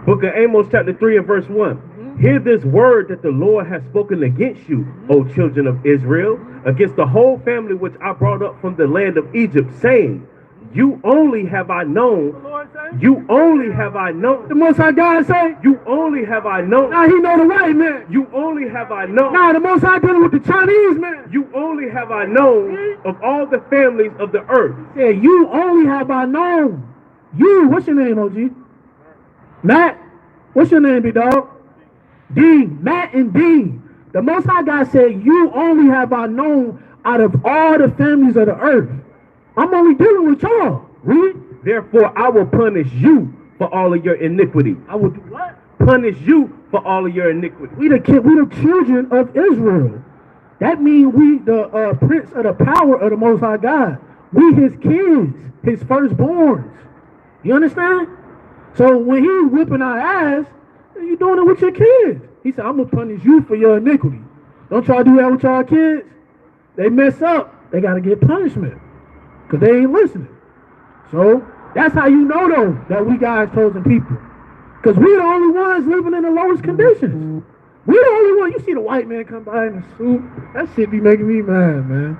Book of Amos, chapter 3 and verse 1. Hear this word that the Lord has spoken against you, O children of Israel, against the whole family which I brought up from the land of Egypt, saying, you only have I known. You only have I known. The Most High God say, You only have I known. now he know the white man. You only have I known. Now the Most High dealing with the Chinese man. You only have I known of all the families of the earth. Yeah, you only have I known. You, what's your name, OG? Matt, what's your name, big dog? D, Matt and D. The Most High God said, you only have I known out of all the families of the earth. I'm only dealing with y'all. Read. Therefore, I will punish you for all of your iniquity. I will do what? Punish you for all of your iniquity. We the children of Israel. That means we the prince of the power of the Most High God. We his kids, his firstborns. You understand? So when he's whipping our ass, you doing it with your kids. He said, I'm gonna punish you for your iniquity. Don't y'all do that with y'all kids? They mess up, they gotta get punishment. Because they ain't listening. So that's how you know though that we God's chosen people. Because we the only ones living in the lowest conditions. We the only one. You see the white man come by in a suit. That shit be making me mad, man.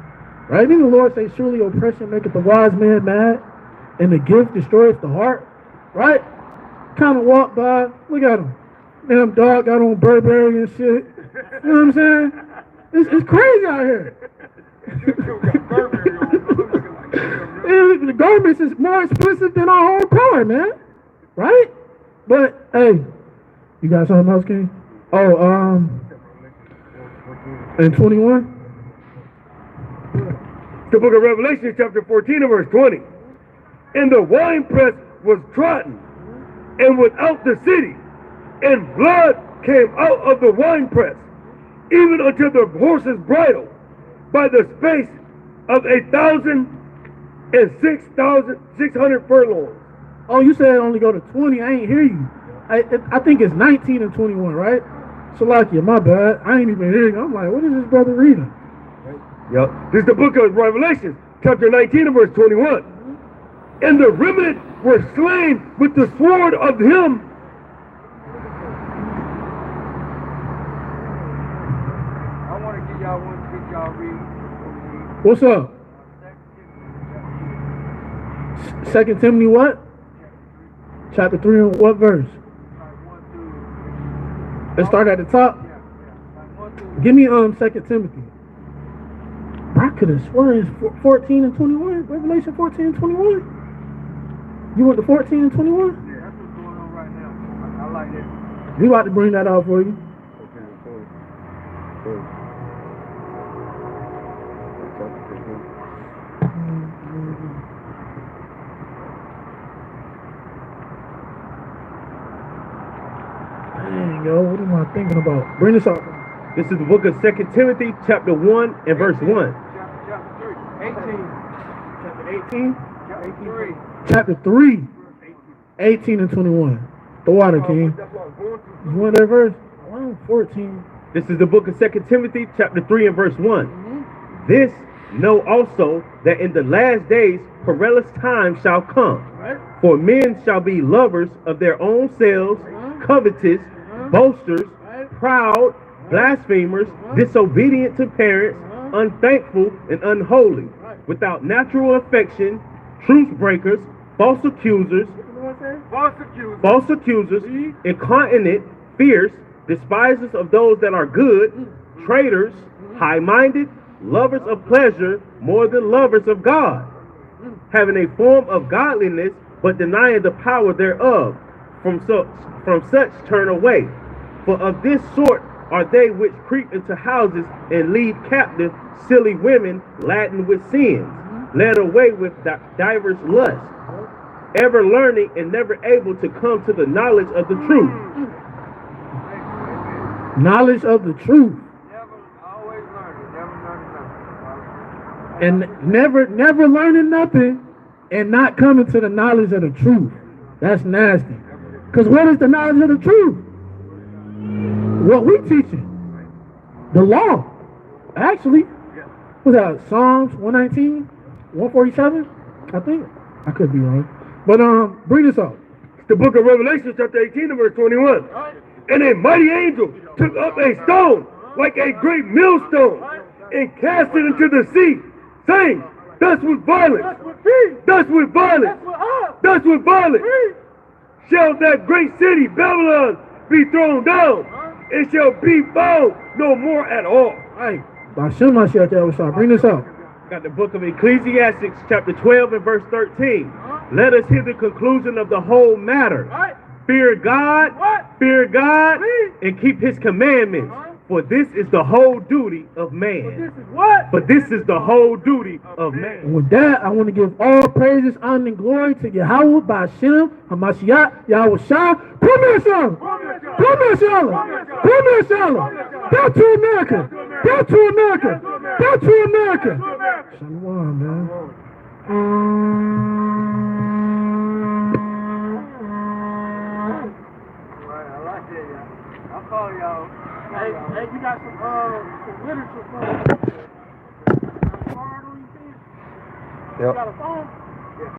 Right? Didn't the Lord say, surely oppression maketh the wise man mad, and the gift destroyeth the heart? Right? Kind of walk by, look at him. Damn dog got on Burberry and shit. You know what I'm saying? It's crazy out here. The garments is more expensive than our whole car, man. Right? But hey, you got something else, King? Oh, and 21? The book of Revelation, chapter 14 and verse 20. And the winepress was trodden, and without the city, and blood came out of the winepress, even unto the horse's bridle, by the space of 1,006,600 furlongs. Oh, you said only go to 20. I ain't hear you. I think it's 19 and 21, right? Salakia, my bad. I ain't even hearing. I'm like, what is this brother reading? Yep. This is the book of Revelation, chapter 19 and verse 21. And the remnant were slain with the sword of him. I want to give y'all one scripture y'all read. What's up? 2 Timothy what? Chapter 3 and what verse? Let's start at the top. Give me 2 Timothy. I could have sworn it's 14 and 21. Revelation 14 and 21. You went to 14 and 21? Yeah, that's what's going on right now. I like that. We about to bring that out for you. Dang, yo, what am I thinking about? Bring this up. This is the book of 2 Timothy, chapter 1 and verse 1. Chapter 3. 18. Chapter 18? Chapter 3. Chapter 3. 18 and 21. The water, King. You want that verse? 14. This is the book of 2 Timothy, chapter 3 and verse 1. This know also that in the last days perilous times shall come. For men shall be lovers of their own selves, covetous, boasters, proud, blasphemers, disobedient to parents, unthankful and unholy, without natural affection, truce breakers, false accusers, incontinent, fierce, despisers of those that are good, traitors, high-minded, lovers of pleasure more than lovers of God, having a form of godliness, but denying the power thereof. From such turn away. For of this sort are they which creep into houses and lead captive silly women laden with sins, led away with divers lusts, ever learning and never able to come to the knowledge of the truth. Knowledge of the truth. Always learning, never learning nothing. And never learning nothing and not coming to the knowledge of the truth. That's nasty. Because what is the knowledge of the truth? What we teaching. The law. Actually, what's that? Psalms 119? 147? I think. I could be wrong. But bring this up. The book of Revelation, chapter 18 and verse 21. And a mighty angel took up a stone like a great millstone and cast it into the sea, saying, thus with violence, thus with violence, thus with violence, shall that great city Babylon be thrown down, it shall be found no more at all. Right. Bashim Mashiach Yahushua. Bring this out. Got the book of Ecclesiastes, chapter 12 and verse 13. Let us hear the conclusion of the whole matter. Fear God, and keep his commandments. For this is the whole duty of man. But this is the whole duty of man. And with that, I want to give all praises, honor, and glory to Yahweh, Bashim, Hamashiach, Yahushua. Come here, Shalom. Come here, Shalom. Come here, Shalom. Back to America. Back to America. Back to America. Shalom, man. I'll call y'all. Hey, you got some literature for me? Yep. You got a phone?